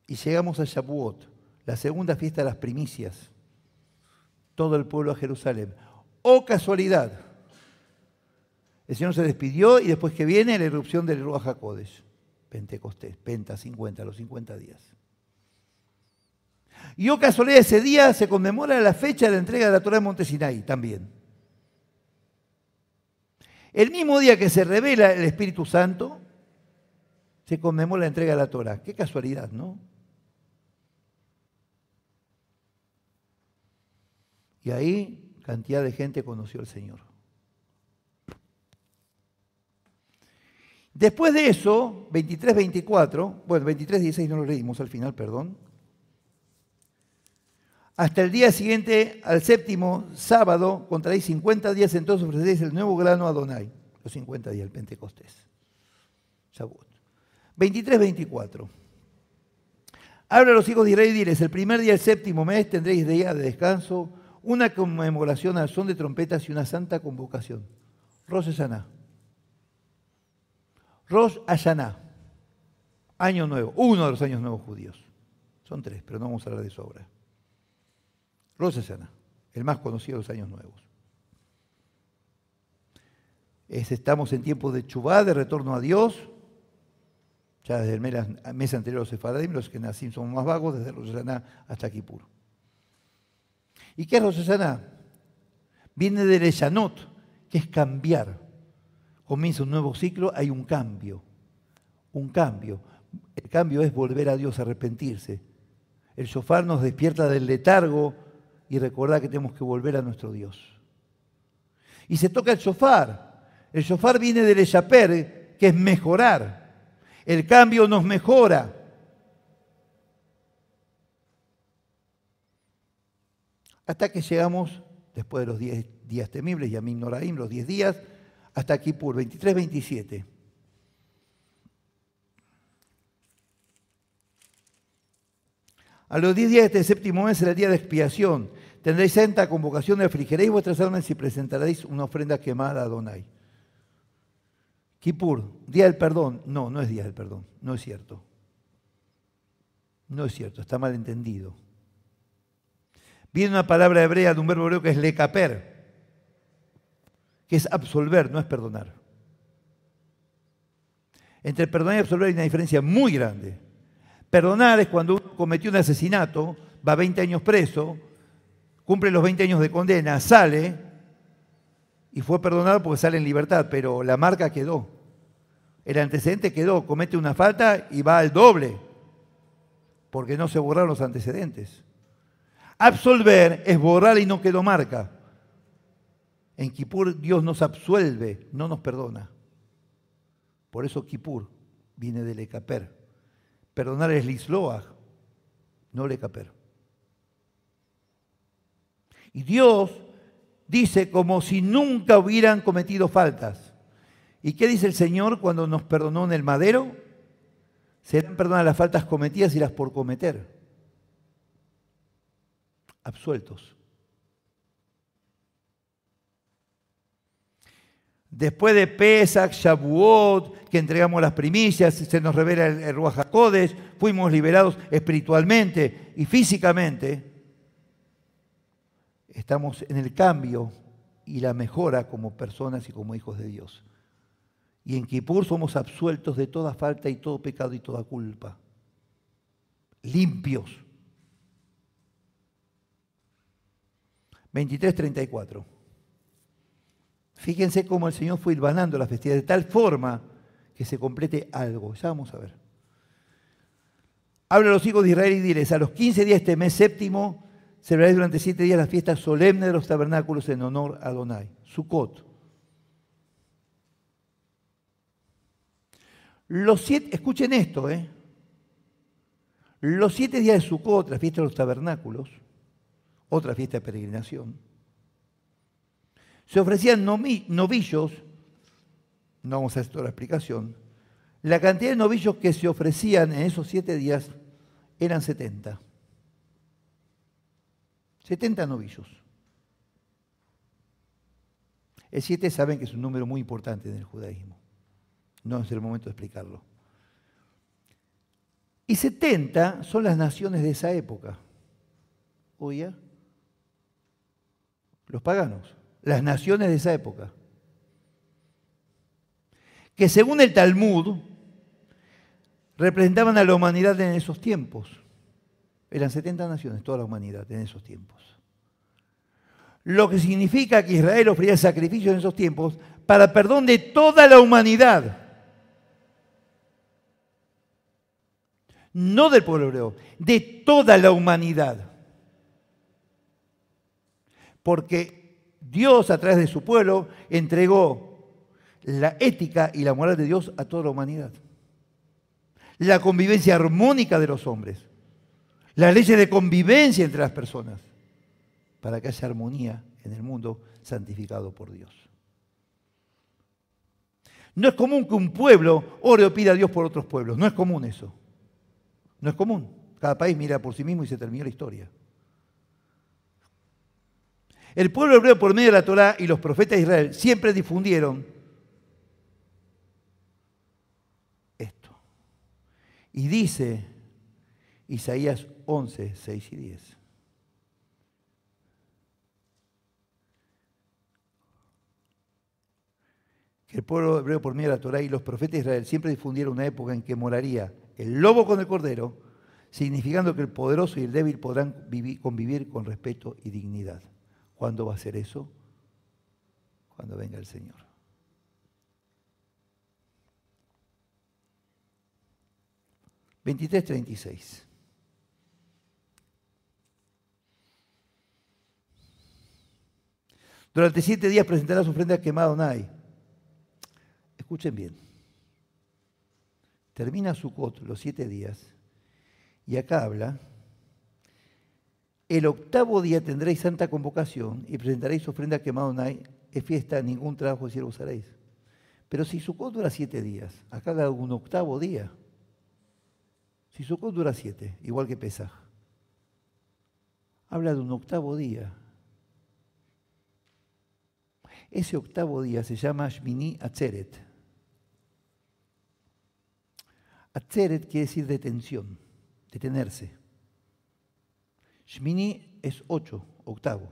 Y llegamos a Shavuot, la segunda fiesta de las primicias. Todo el pueblo a Jerusalén. ¡Oh casualidad! El Señor se despidió y después que viene la irrupción del Ruach HaKodesh. Pentecostés, Penta 50, los 50 días. Y oh casualidad, ese día se conmemora la fecha de la entrega de la Torá en Monte Sinaí también. El mismo día que se revela el Espíritu Santo, se conmemora la entrega de la Torá. Qué casualidad, ¿no? Y ahí cantidad de gente conoció al Señor. Después de eso, 23-24, bueno, 23-16 no lo leímos al final, perdón. Hasta el día siguiente, al séptimo sábado, contaréis 50 días, entonces ofreceréis el nuevo grano a Adonai. Los 50 días, el Pentecostés. Shavuot. 23-24. Habla a los hijos de Israel y diles, el primer día del séptimo mes tendréis día de descanso, una conmemoración al son de trompetas y una santa convocación. Rosh Hashanah. Rosh Hashanah. Año nuevo. Uno de los años nuevos judíos. Son 3, pero no vamos a hablar de eso ahora. Rosh Hashanah, el más conocido de los años nuevos. Estamos en tiempo de Teshuvá, de retorno a Dios. Ya desde el mes anterior los sefaradín, los que nacimos somos más vagos, desde Rosh Hashanah hasta Kippur. ¿Y qué es Rosh Hashanah? Viene del Eshanot, que es cambiar. Comienza un nuevo ciclo, hay un cambio. Un cambio. El cambio es volver a Dios, arrepentirse. El shofar nos despierta del letargo y recordar que tenemos que volver a nuestro Dios. Y se toca el shofar. El shofar viene del eshaper, que es mejorar. El cambio nos mejora. Hasta que llegamos, después de los 10 días temibles, Yamim Noraim, los 10 días, hasta Kippur, 23-27. A los 10 días de este séptimo mes será el día de expiación. Tendréis santa convocación y afligiréis vuestras almas y presentaréis una ofrenda quemada a Adonai. Kippur, día del perdón. No, no es día del perdón. No es cierto. No es cierto, está mal entendido. Viene una palabra hebrea de un verbo hebreo que es lekaper, que es absolver, no es perdonar. Entre perdonar y absolver hay una diferencia muy grande. Perdonar es cuando uno cometió un asesinato, va 20 años preso, cumple los 20 años de condena, sale y fue perdonado porque sale en libertad, pero la marca quedó. El antecedente quedó, comete una falta y va al doble, porque no se borraron los antecedentes. Absolver es borrar y no quedó marca. En Kippur Dios nos absuelve, no nos perdona. Por eso Kippur viene de lekaper. Perdonar es lisloach, no lekaper. Y Dios dice como si nunca hubieran cometido faltas. ¿Y qué dice el Señor cuando nos perdonó en el madero? Serán perdonadas las faltas cometidas y las por cometer. Absueltos. Después de Pesach, Shavuot, que entregamos las primicias, se nos revela el Ruach HaKodesh, fuimos liberados espiritualmente y físicamente. Estamos en el cambio y la mejora como personas y como hijos de Dios. Y en Kipur somos absueltos de toda falta y todo pecado y toda culpa. Limpios. 23:34. Fíjense cómo el Señor fue hilvanando la festividad de tal forma que se complete algo. Ya vamos a ver. Habla a los hijos de Israel y diles: a los 15 días de este mes séptimo celebraréis durante 7 días la fiesta solemne de los tabernáculos en honor a Adonai. Sukkot. Escuchen esto, Los 7 días de Sukkot, la fiesta de los tabernáculos, otra fiesta de peregrinación, se ofrecían novillos, no vamos a hacer toda la explicación, la cantidad de novillos que se ofrecían en esos 7 días eran 70. 70 novillos. El 7 saben que es un número muy importante en el judaísmo. No es el momento de explicarlo. Y 70 son las naciones de esa época. ¿Oía? Los paganos. Las naciones de esa época. Que según el Talmud, representaban a la humanidad en esos tiempos. Eran 70 naciones, toda la humanidad en esos tiempos. Lo que significa que Israel ofrecía sacrificios en esos tiempos para perdón de toda la humanidad. No del pueblo hebreo, de toda la humanidad. Porque Dios, a través de su pueblo, entregó la ética y la moral de Dios a toda la humanidad. La convivencia armónica de los hombres. Las leyes de convivencia entre las personas. Para que haya armonía en el mundo santificado por Dios. No es común que un pueblo ore o pida a Dios por otros pueblos. No es común eso. No es común. Cada país mira por sí mismo y se terminó la historia. El pueblo hebreo, por medio de la Torá y los profetas de Israel, siempre difundieron esto. Y dice Isaías 11, 6 y 10. Que el pueblo hebreo, por medio de la Torá y los profetas de Israel, siempre difundieron una época en que moraría el lobo con el cordero, significando que el poderoso y el débil podrán convivir con respeto y dignidad. ¿Cuándo va a ser eso? Cuando venga el Señor. (23:36). Durante 7 días presentarás ofrenda quemada a Adonai. Escuchen bien. Termina Sukkot los 7 días y acá habla: el 8º día tendréis santa convocación y presentaréis ofrenda quemada a Adonai. Es fiesta, ningún trabajo de siervos haréis. Pero si Sukkot dura 7 días, acá habla de un 8º día. Si Sukkot dura 7, igual que Pesaj, habla de un 8º día. Ese 8º día se llama Shmini Atzeret. Atzeret quiere decir detención, detenerse. Shmini es 8, 8º.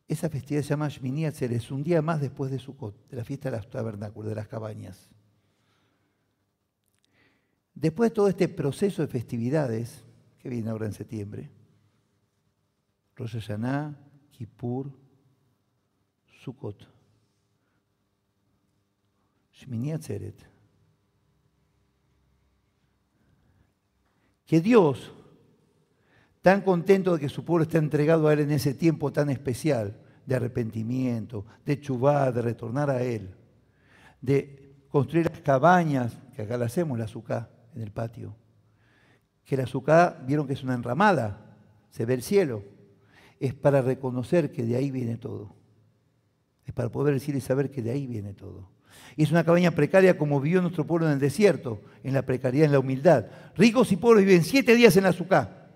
Esa festividad se llama Shmini Atzeret, es un día más después de Sukkot, de la fiesta de los tabernáculos, de las cabañas. Después de todo este proceso de festividades, que viene ahora en septiembre, Rosh Hashanah, Kippur, Sukkot, Shmini Atzeret, que Dios, tan contento de que su pueblo está entregado a Él en ese tiempo tan especial de arrepentimiento, de teshuvá, de retornar a Él, de construir las cabañas, que acá las hacemos, la azúcar, en el patio, que la azúcar, vieron que es una enramada, se ve el cielo, es para reconocer que de ahí viene todo, es para poder decir y saber que de ahí viene todo. Y es una cabaña precaria como vivió nuestro pueblo en el desierto, en la precariedad, en la humildad. Ricos y pobres viven 7 días en la azúcar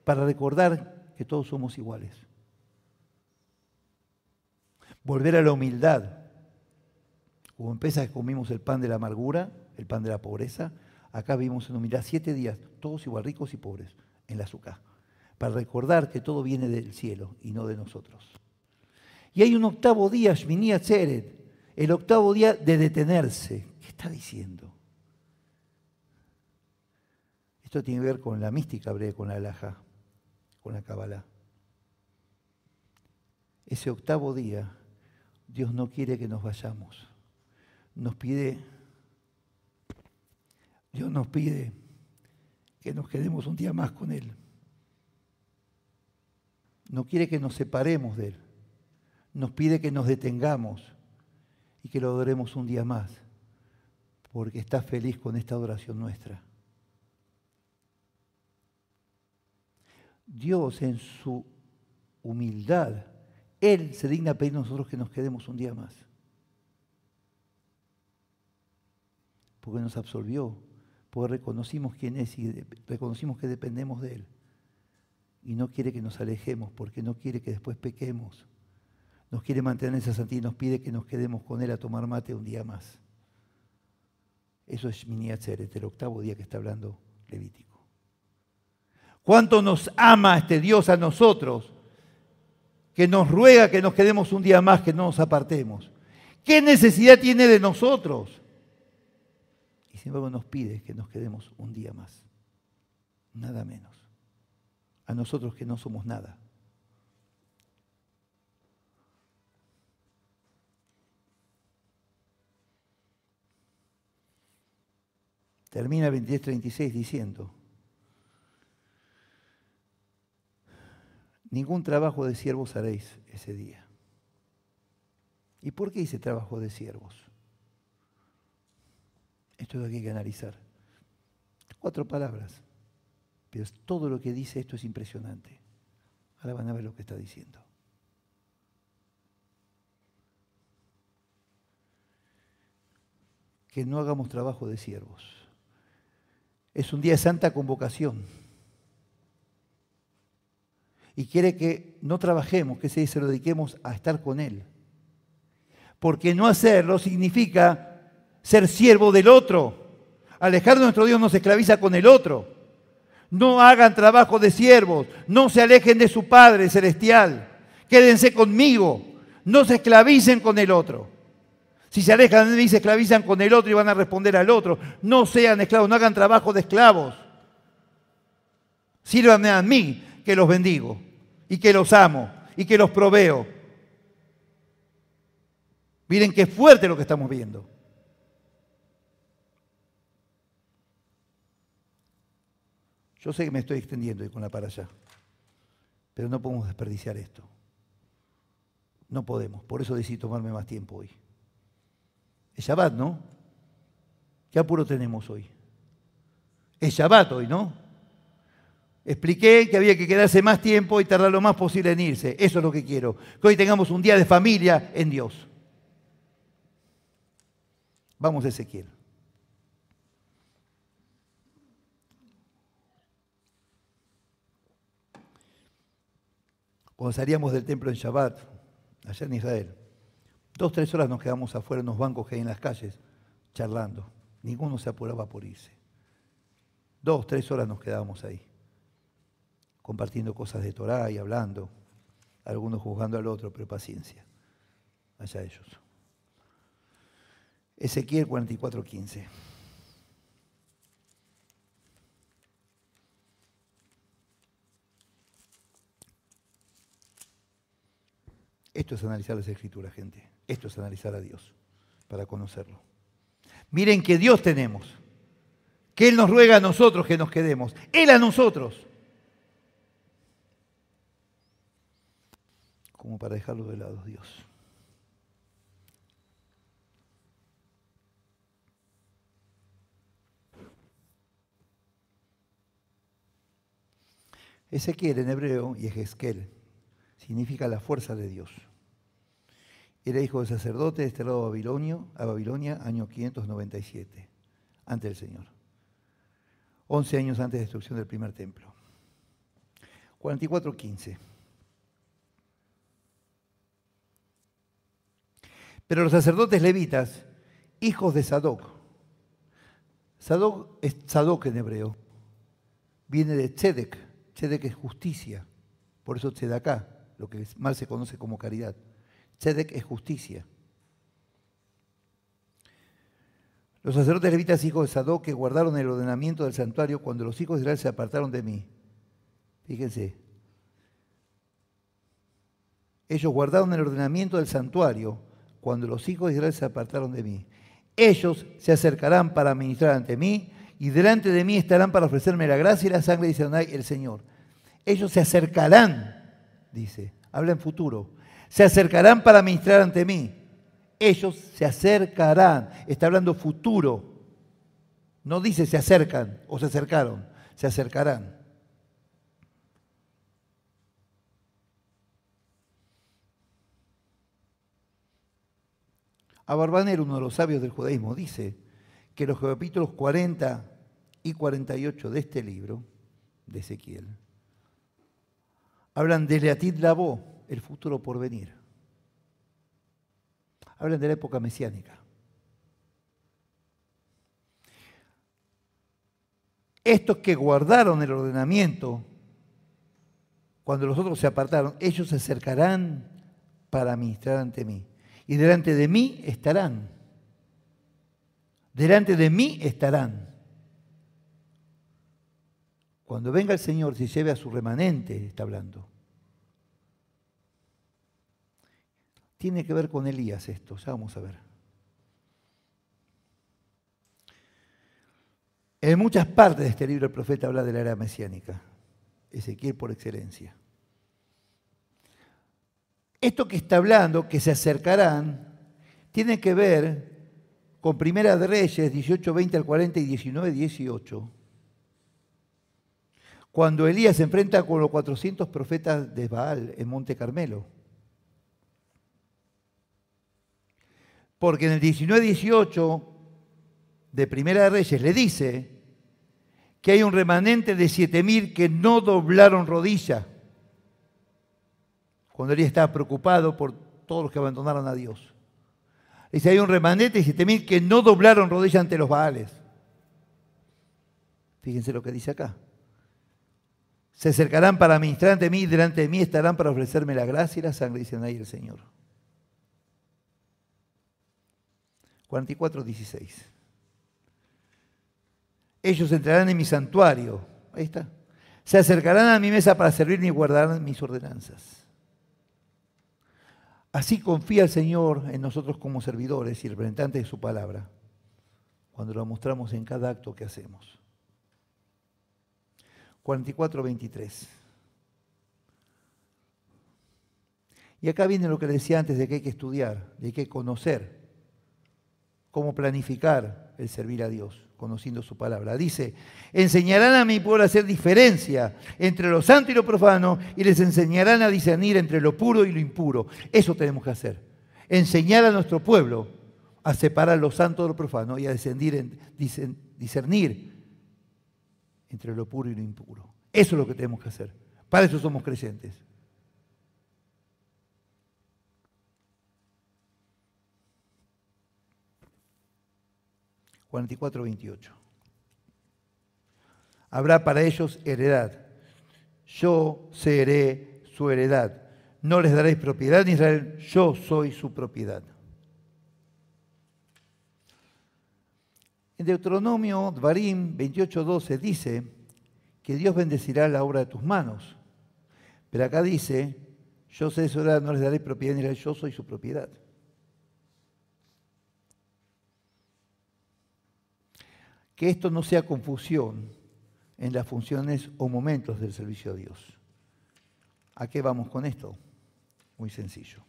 para recordar que todos somos iguales. Volver a la humildad. Como en Pesaj comimos el pan de la amargura, el pan de la pobreza, acá vivimos en humildad 7 días, todos igual, ricos y pobres, en la azúcar, para recordar que todo viene del cielo y no de nosotros. Y hay un octavo día, Shmini Atzeret, el octavo día de detenerse. ¿Qué está diciendo? Esto tiene que ver con la mística hebrea, con la halajá, con la Kabbalah. Ese octavo día, Dios no quiere que nos vayamos. Dios nos pide que nos quedemos un día más con Él. No quiere que nos separemos de Él. Nos pide que nos detengamos y que lo adoremos un día más, porque está feliz con esta adoración nuestra. Dios en su humildad, Él se digna pedir a nosotros que nos quedemos un día más. Porque nos absolvió, porque reconocimos quién es y reconocimos que dependemos de Él. Y no quiere que nos alejemos, porque no quiere que después pequemos. Nos quiere mantener en esa santidad y nos pide que nos quedemos con Él a tomar mate un día más. Eso es Shmini Atzeret, el octavo día que está hablando Levítico. ¿Cuánto nos ama este Dios a nosotros? Que nos ruega que nos quedemos un día más, que no nos apartemos. ¿Qué necesidad tiene de nosotros? Y sin embargo nos pide que nos quedemos un día más. Nada menos. A nosotros que no somos nada. Termina 23:36 diciendo: ningún trabajo de siervos haréis ese día. ¿Y por qué dice trabajo de siervos? Esto es lo que hay que analizar. 4 palabras. Pero todo lo que dice esto es impresionante. Ahora van a ver lo que está diciendo. Que no hagamos trabajo de siervos. Es un día de santa convocación. Y quiere que no trabajemos, que se lo dediquemos a estar con Él. Porque no hacerlo significa ser siervo del otro. Alejar de nuestro Dios nos esclaviza con el otro. No hagan trabajo de siervos, no se alejen de su Padre Celestial. Quédense conmigo, no se esclavicen con el otro. Si se alejan de mí, se esclavizan con el otro y van a responder al otro. No sean esclavos, no hagan trabajo de esclavos. Sírvanme a mí, que los bendigo, y que los amo, y que los proveo. Miren qué fuerte lo que estamos viendo. Yo sé que me estoy extendiendo y con la para allá, pero no podemos desperdiciar esto. No podemos, por eso decidí tomarme más tiempo hoy. Es Shabbat, ¿no? ¿Qué apuro tenemos hoy? Es Shabbat hoy, ¿no? Expliqué que había que quedarse más tiempo y tardar lo más posible en irse. Eso es lo que quiero. Que hoy tengamos un día de familia en Dios. Vamos a Ezequiel. Cuando salíamos del templo en Shabbat, allá en Israel, 2-3 horas nos quedamos afuera en unos bancos que hay en las calles, charlando. Ninguno se apuraba por irse. 2-3 horas nos quedábamos ahí, compartiendo cosas de Torá y hablando, algunos juzgando al otro, pero paciencia. Allá ellos. Ezequiel 44:15. Esto es analizar las Escrituras, gente. Esto es analizar a Dios, para conocerlo. Miren qué Dios tenemos, que Él nos ruega a nosotros que nos quedemos. Él a nosotros. Como para dejarlo de lado, Dios. Ezequiel en hebreo y Ejezquel significa la fuerza de Dios. Era hijo de sacerdote desterrado a Babilonia, año 597, ante el Señor. 11 años antes de la destrucción del primer templo. 44:15. Pero los sacerdotes levitas, hijos de Sadoc. Sadoc es Sadoc en hebreo. Viene de Tzedek. Tzedek es justicia. Por eso Tzedaká, lo que mal se conoce como caridad. Tzedek es justicia. Los sacerdotes levitas, hijos de Sadoc, que guardaron el ordenamiento del santuario cuando los hijos de Israel se apartaron de mí. Fíjense. Ellos guardaron el ordenamiento del santuario cuando los hijos de Israel se apartaron de mí. Ellos se acercarán para ministrar ante mí y delante de mí estarán para ofrecerme la gracia y la sangre, dice Adonai, el Señor. Ellos se acercarán, dice, habla en futuro. Se acercarán para ministrar ante mí. Ellos se acercarán, está hablando futuro. No dice se acercan o se acercaron, se acercarán. Abarbanel, uno de los sabios del judaísmo, dice que los capítulos 40 y 48 de este libro, de Ezequiel, hablan de Leatid Labó, el futuro por venir. Hablan de la época mesiánica. Estos que guardaron el ordenamiento, cuando los otros se apartaron, ellos se acercarán para ministrar ante mí. Y delante de mí estarán. Delante de mí estarán. Cuando venga el Señor, si lleve a su remanente, está hablando. Tiene que ver con Elías esto, ya vamos a ver. En muchas partes de este libro el profeta habla de la era mesiánica. Ezequiel por excelencia. Esto que está hablando, que se acercarán, tiene que ver con Primera de Reyes 18, 20 al 40 y 19, 18. Cuando Elías se enfrenta con los 400 profetas de Baal en Monte Carmelo. Porque en el 19-18 de Primera de Reyes le dice que hay un remanente de 7.000 que no doblaron rodilla. Cuando Elías estaba preocupado por todos los que abandonaron a Dios. Dice, hay un remanente de 7.000 que no doblaron rodilla ante los Baales. Fíjense lo que dice acá. Se acercarán para ministrar ante mí y delante de mí estarán para ofrecerme la gracia y la sangre, dice ahí el Señor. 44:16. Ellos entrarán en mi santuario. Ahí está. Se acercarán a mi mesa para servirme y guardarán mis ordenanzas. Así confía el Señor en nosotros como servidores y representantes de su palabra, cuando lo mostramos en cada acto que hacemos. 44:23. Y acá viene lo que le decía antes de que hay que estudiar, de que hay que conocer cómo planificar el servir a Dios, conociendo su palabra. Dice, enseñarán a mi pueblo a hacer diferencia entre lo santo y lo profano y les enseñarán a discernir entre lo puro y lo impuro. Eso tenemos que hacer. Enseñar a nuestro pueblo a separar lo santo de lo profano y a discernir entre lo puro y lo impuro. Eso es lo que tenemos que hacer. Para eso somos creyentes. (44:28) Habrá para ellos heredad. Yo seré su heredad. No les daréis propiedad en Israel. Yo soy su propiedad. En Deuteronomio Dvarim 28:12 dice que Dios bendecirá la obra de tus manos. Pero acá dice, yo sé su heredad, no les daréis propiedad en Israel. Yo soy su propiedad. Que esto no sea confusión en las funciones o momentos del servicio a Dios. ¿A qué vamos con esto? Muy sencillo.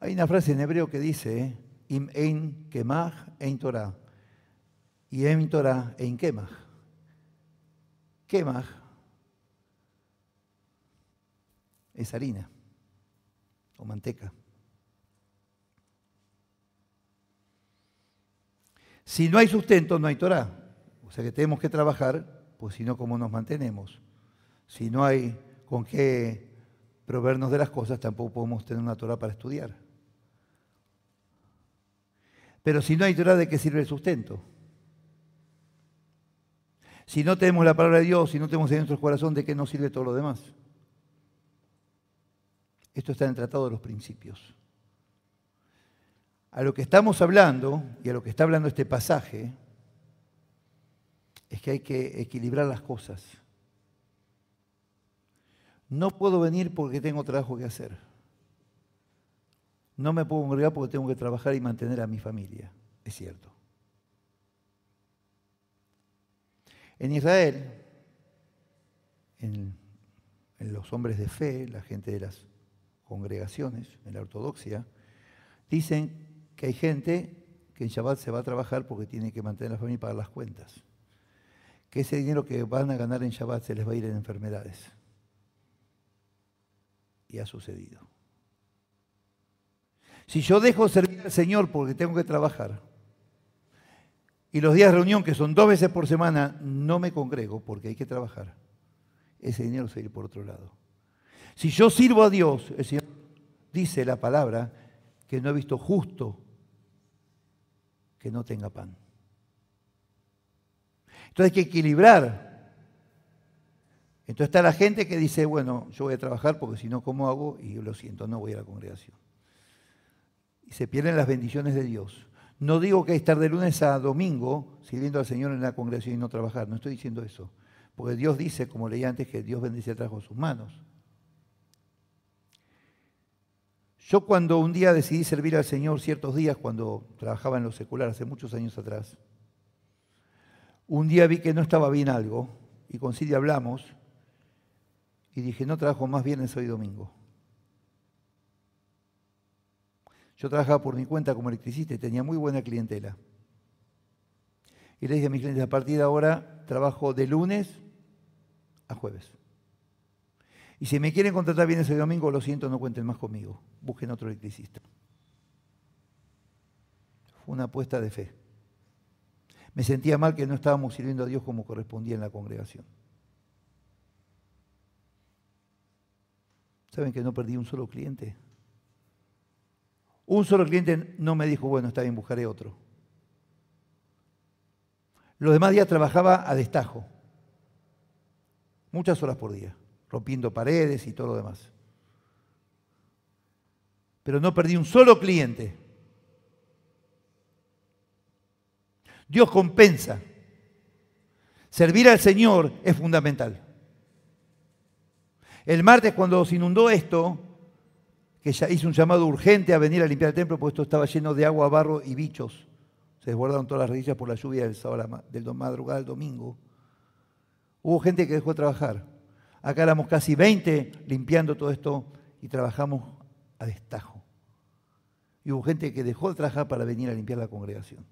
Hay una frase en hebreo que dice, Im ein kemach ein Torah, y ein Torah ein kemach. Kemach es harina o manteca. Si no hay sustento, no hay Torah. O sea que tenemos que trabajar, pues si no, ¿cómo nos mantenemos? Si no hay con qué proveernos de las cosas, tampoco podemos tener una Torah para estudiar. Pero si no hay Torah, ¿de qué sirve el sustento? Si no tenemos la palabra de Dios, si no tenemos en nuestro corazón, ¿de qué nos sirve todo lo demás? Esto está en el Tratado de los Principios. A lo que estamos hablando, y a lo que está hablando este pasaje, es que hay que equilibrar las cosas. No puedo venir porque tengo trabajo que hacer. No me puedo congregar porque tengo que trabajar y mantener a mi familia. Es cierto. En Israel, en los hombres de fe, la gente de las congregaciones, en la ortodoxia, dicen que hay gente que en Shabbat se va a trabajar porque tiene que mantener a la familia y pagar las cuentas. Que ese dinero que van a ganar en Shabbat se les va a ir en enfermedades. Y ha sucedido. Si yo dejo de servir al Señor porque tengo que trabajar, y los días de reunión, que son 2 veces por semana, no me congrego porque hay que trabajar, ese dinero se va a ir por otro lado. Si yo sirvo a Dios, el Señor dice la palabra que no he visto justo que no tenga pan. Entonces hay que equilibrar. Entonces está la gente que dice, bueno, yo voy a trabajar porque si no, ¿cómo hago? Y yo lo siento, no voy a la congregación. Y se pierden las bendiciones de Dios. No digo que hay que estar de lunes a domingo sirviendo al Señor en la congregación y no trabajar, no estoy diciendo eso. Porque Dios dice, como leí antes, que Dios bendice el trabajo de sus manos. Yo cuando un día decidí servir al Señor ciertos días, cuando trabajaba en lo secular, hace muchos años atrás, un día vi que no estaba bien algo, y con Silvia hablamos, y dije, no trabajo más viernes hoy domingo. Yo trabajaba por mi cuenta como electricista y tenía muy buena clientela. Y le dije a mis clientes, a partir de ahora trabajo de lunes a jueves. Y si me quieren contratar viernes y domingo, lo siento, no cuenten más conmigo. Busquen otro electricista. Fue una apuesta de fe. Me sentía mal que no estábamos sirviendo a Dios como correspondía en la congregación. ¿Saben que no perdí un solo cliente? Un solo cliente no me dijo, bueno, está bien, buscaré otro. Los demás días trabajaba a destajo. Muchas horas por día, rompiendo paredes y todo lo demás. Pero no perdí un solo cliente. Dios compensa. Servir al Señor es fundamental. El martes, cuando se inundó esto, que ya hizo un llamado urgente a venir a limpiar el templo, porque esto estaba lleno de agua, barro y bichos. Se desbordaron todas las rodillas por la lluvia del sábado, del madrugada al domingo. Hubo gente que dejó de trabajar. Acá éramos casi 20 limpiando todo esto y trabajamos a destajo. Y hubo gente que dejó de trabajar para venir a limpiar la congregación.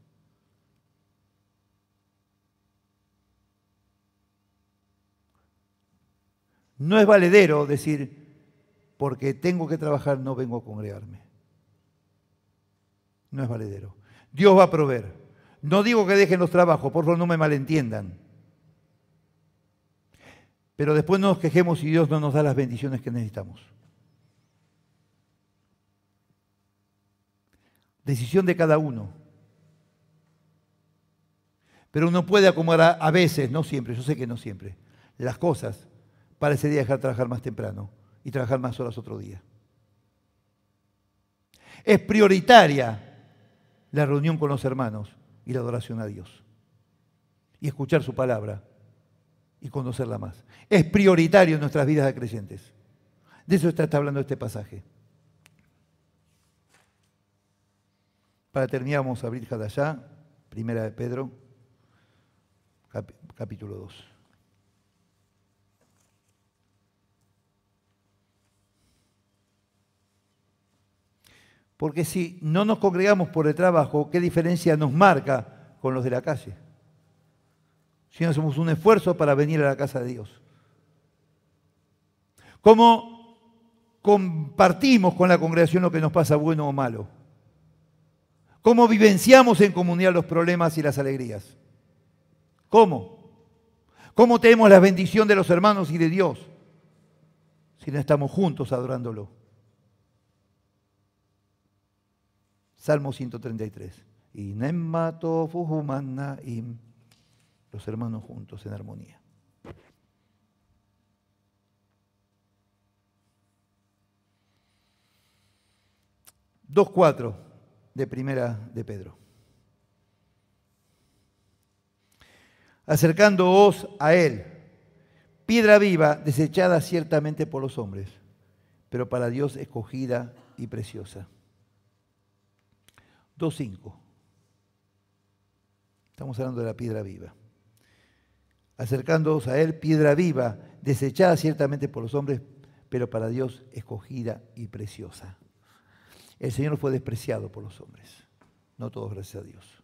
No es valedero decir, porque tengo que trabajar, no vengo a congregarme. No es valedero. Dios va a proveer. No digo que dejen los trabajos, por favor no me malentiendan. Pero después no nos quejemos si Dios no nos da las bendiciones que necesitamos. Decisión de cada uno. Pero uno puede acomodar a veces, no siempre, yo sé que no siempre, las cosas para ese día dejar trabajar más temprano y trabajar más horas otro día. Es prioritaria la reunión con los hermanos y la adoración a Dios. Y escuchar su palabra y conocerla más. Es prioritario en nuestras vidas de creyentes. De eso está hablando este pasaje. Para terminar vamos a abrir Hadashá, primera de Pedro, capítulo 2. Porque si no nos congregamos por el trabajo, ¿qué diferencia nos marca con los de la calle? Si no hacemos un esfuerzo para venir a la casa de Dios. ¿Cómo compartimos con la congregación lo que nos pasa bueno o malo? ¿Cómo vivenciamos en comunidad los problemas y las alegrías? ¿Cómo? ¿Cómo tenemos la bendición de los hermanos y de Dios si no estamos juntos adorándolo? Salmo 133. Lo los hermanos juntos en armonía. Dos 4 de primera de Pedro. Acercándoos a él, piedra viva, desechada ciertamente por los hombres, pero para Dios escogida y preciosa. 2:5. Estamos hablando de la piedra viva. Acercándoos a él, piedra viva, desechada ciertamente por los hombres, pero para Dios escogida y preciosa. El Señor fue despreciado por los hombres, no todos, gracias a Dios.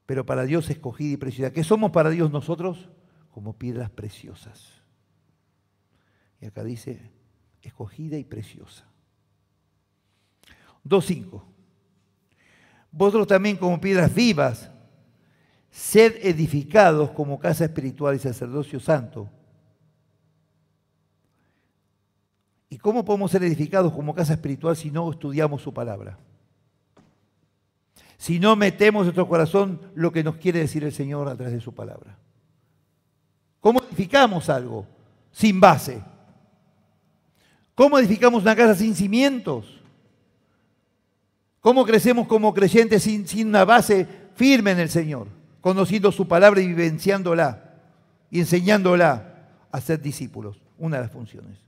Pero para Dios escogida y preciosa. ¿Qué somos para Dios nosotros? Como piedras preciosas. Y acá dice, escogida y preciosa. 2:5. Vosotros también como piedras vivas, sed edificados como casa espiritual y sacerdocio santo. ¿Y cómo podemos ser edificados como casa espiritual si no estudiamos su palabra? Si no metemos en nuestro corazón lo que nos quiere decir el Señor a través de su palabra. ¿Cómo edificamos algo sin base? ¿Cómo edificamos una casa sin cimientos? ¿Cómo crecemos como creyentes sin una base firme en el Señor? Conociendo su palabra y vivenciándola y enseñándola a ser discípulos. Una de las funciones.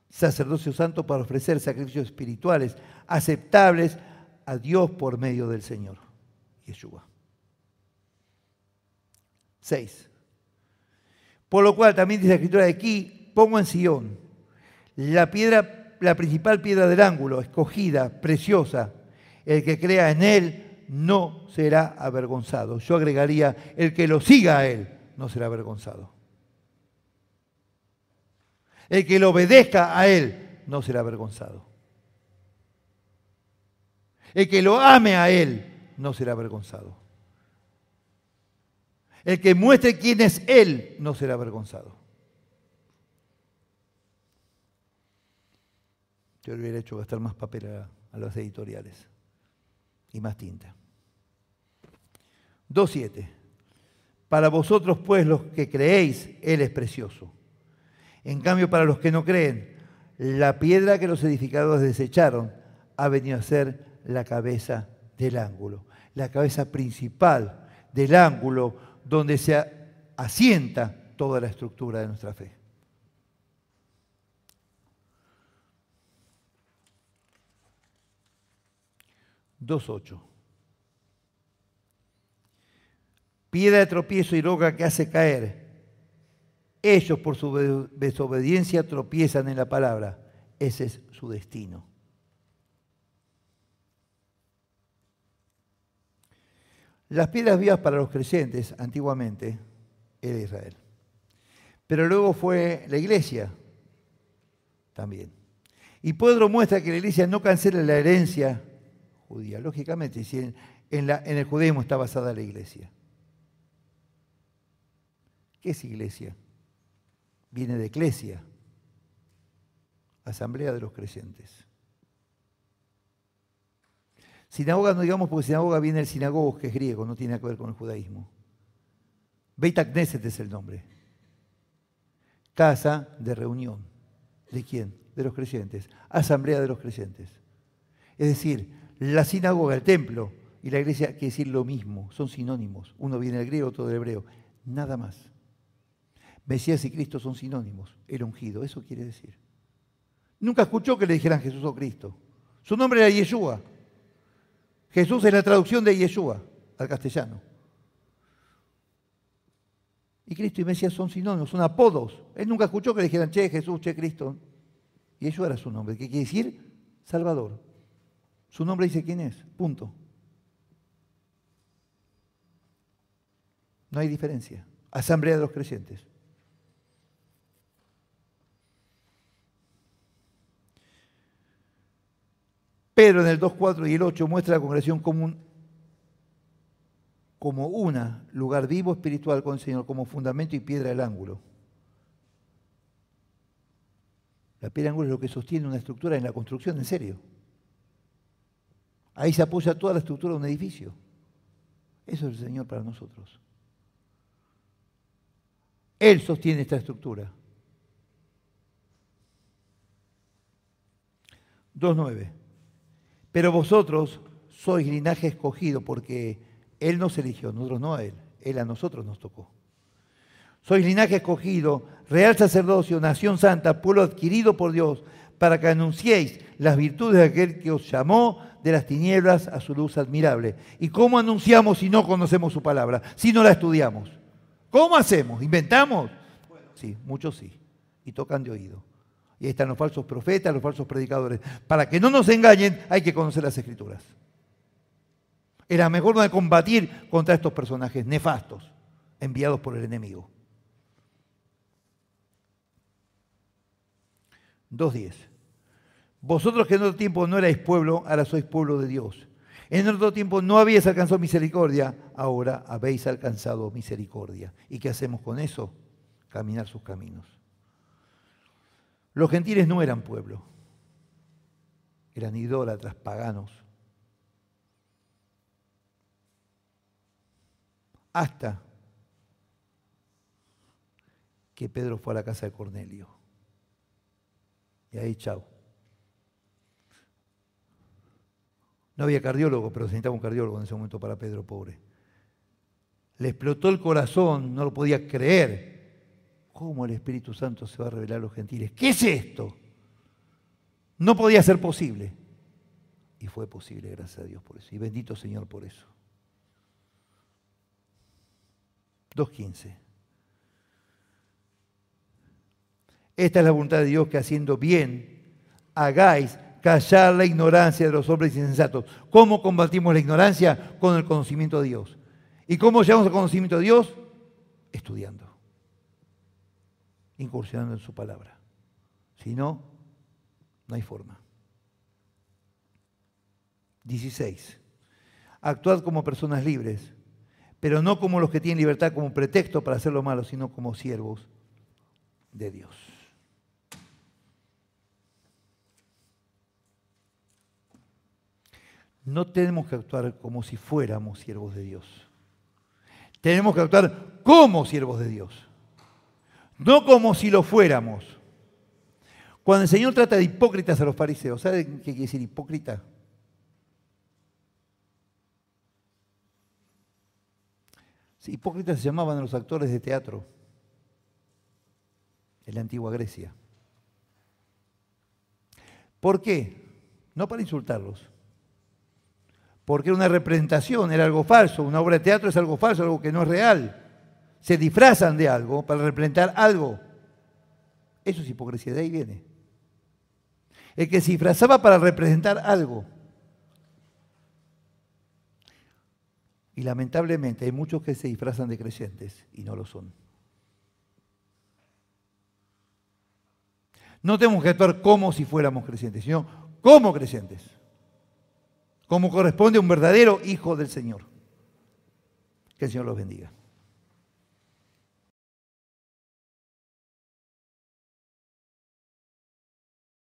Sacerdocio santo para ofrecer sacrificios espirituales aceptables a Dios por medio del Señor, Yeshua. 6. Por lo cual también dice la Escritura de aquí, pongo en Sion la principal piedra del ángulo, escogida, preciosa. El que crea en él no será avergonzado. Yo agregaría, el que lo siga a él no será avergonzado. El que lo obedezca a él no será avergonzado. El que lo ame a él no será avergonzado. El que muestre quién es él no será avergonzado. Yo le hubiera hecho gastar más papel a las editoriales y más tinta. 2:7. Para vosotros pues los que creéis, él es precioso. En cambio, para los que no creen, la piedra que los edificadores desecharon ha venido a ser la cabeza del ángulo, la cabeza principal del ángulo donde se asienta toda la estructura de nuestra fe. (2:8). Piedra de tropiezo y roca que hace caer. Ellos por su desobediencia tropiezan en la palabra. Ese es su destino. Las piedras vivas para los creyentes antiguamente era Israel. Pero luego fue la iglesia también. Y Pedro muestra que la iglesia no cancela la herencia judía. Lógicamente, si en el judaísmo está basada la iglesia. ¿Qué es iglesia? Viene de eclesia, asamblea de los creyentes. Sinagoga no digamos porque sinagoga viene del sinagogos, que es griego, no tiene que ver con el judaísmo. Beit Knesset es el nombre. Casa de reunión. ¿De quién? De los creyentes. Asamblea de los creyentes. Es decir, la sinagoga, el templo y la iglesia quiere decir lo mismo, son sinónimos. Uno viene del griego, otro del hebreo. Nada más. Mesías y Cristo son sinónimos. El ungido, eso quiere decir. Nunca escuchó que le dijeran Jesús o Cristo. Su nombre era Yeshua. Jesús es la traducción de Yeshua al castellano. Y Cristo y Mesías son sinónimos, son apodos. Él nunca escuchó que le dijeran, che, Jesús, che, Cristo. Y Yeshua era su nombre. ¿Qué quiere decir? Salvador. Su nombre dice quién es. Punto. No hay diferencia. Asamblea de los creyentes. Pedro en el 2:4 y el 8 muestra a la congregación como un lugar vivo espiritual con el Señor, como fundamento y piedra del ángulo. La piedra del ángulo es lo que sostiene una estructura en la construcción, en serio. Ahí se apoya toda la estructura de un edificio. Eso es el Señor para nosotros. Él sostiene esta estructura. 2:9. Pero vosotros sois linaje escogido, porque Él nos eligió, nosotros no a Él. Él a nosotros nos tocó. Sois linaje escogido, real sacerdocio, nación santa, pueblo adquirido por Dios, para que anunciéis las virtudes de aquel que os llamó de las tinieblas a su luz admirable. ¿Y cómo anunciamos si no conocemos su palabra? Si no la estudiamos. ¿Cómo hacemos? ¿Inventamos? Sí, muchos sí. Y tocan de oído. Y ahí están los falsos profetas, los falsos predicadores. Para que no nos engañen, hay que conocer las Escrituras. Es la mejor manera de combatir contra estos personajes nefastos, enviados por el enemigo. 2:10. Vosotros que en otro tiempo no erais pueblo, ahora sois pueblo de Dios. En otro tiempo no habíais alcanzado misericordia, ahora habéis alcanzado misericordia. ¿Y qué hacemos con eso? Caminar sus caminos. Los gentiles no eran pueblo, eran idólatras, paganos. Hasta que Pedro fue a la casa de Cornelio. Y ahí, chao. No había cardiólogo, pero se necesitaba un cardiólogo en ese momento para Pedro, pobre. Le explotó el corazón, no lo podía creer. ¿Cómo el Espíritu Santo se va a revelar a los gentiles? ¿Qué es esto? No podía ser posible. Y fue posible, gracias a Dios por eso. Y bendito Señor por eso. 2:15. Esta es la voluntad de Dios, que haciendo bien hagáis callar la ignorancia de los hombres insensatos. ¿Cómo combatimos la ignorancia? Con el conocimiento de Dios. ¿Y cómo llegamos al conocimiento de Dios? Estudiando. Incursionando en su palabra. Si no, no hay forma. 16. Actuad como personas libres, pero no como los que tienen libertad como pretexto para hacer lo malo, sino como siervos de Dios. No tenemos que actuar como si fuéramos siervos de Dios. Tenemos que actuar como siervos de Dios. No como si lo fuéramos. Cuando el Señor trata de hipócritas a los fariseos, ¿sabe qué quiere decir hipócrita? Sí, hipócritas se llamaban a los actores de teatro en la antigua Grecia. ¿Por qué? No para insultarlos. Porque era una representación, era algo falso. Una obra de teatro es algo falso, algo que no es real. Se disfrazan de algo para representar algo. Eso es hipocresía, de ahí viene. El que se disfrazaba para representar algo. Y lamentablemente hay muchos que se disfrazan de creyentes y no lo son. No tenemos que actuar como si fuéramos creyentes, sino como creyentes. Como corresponde a un verdadero hijo del Señor. Que el Señor los bendiga.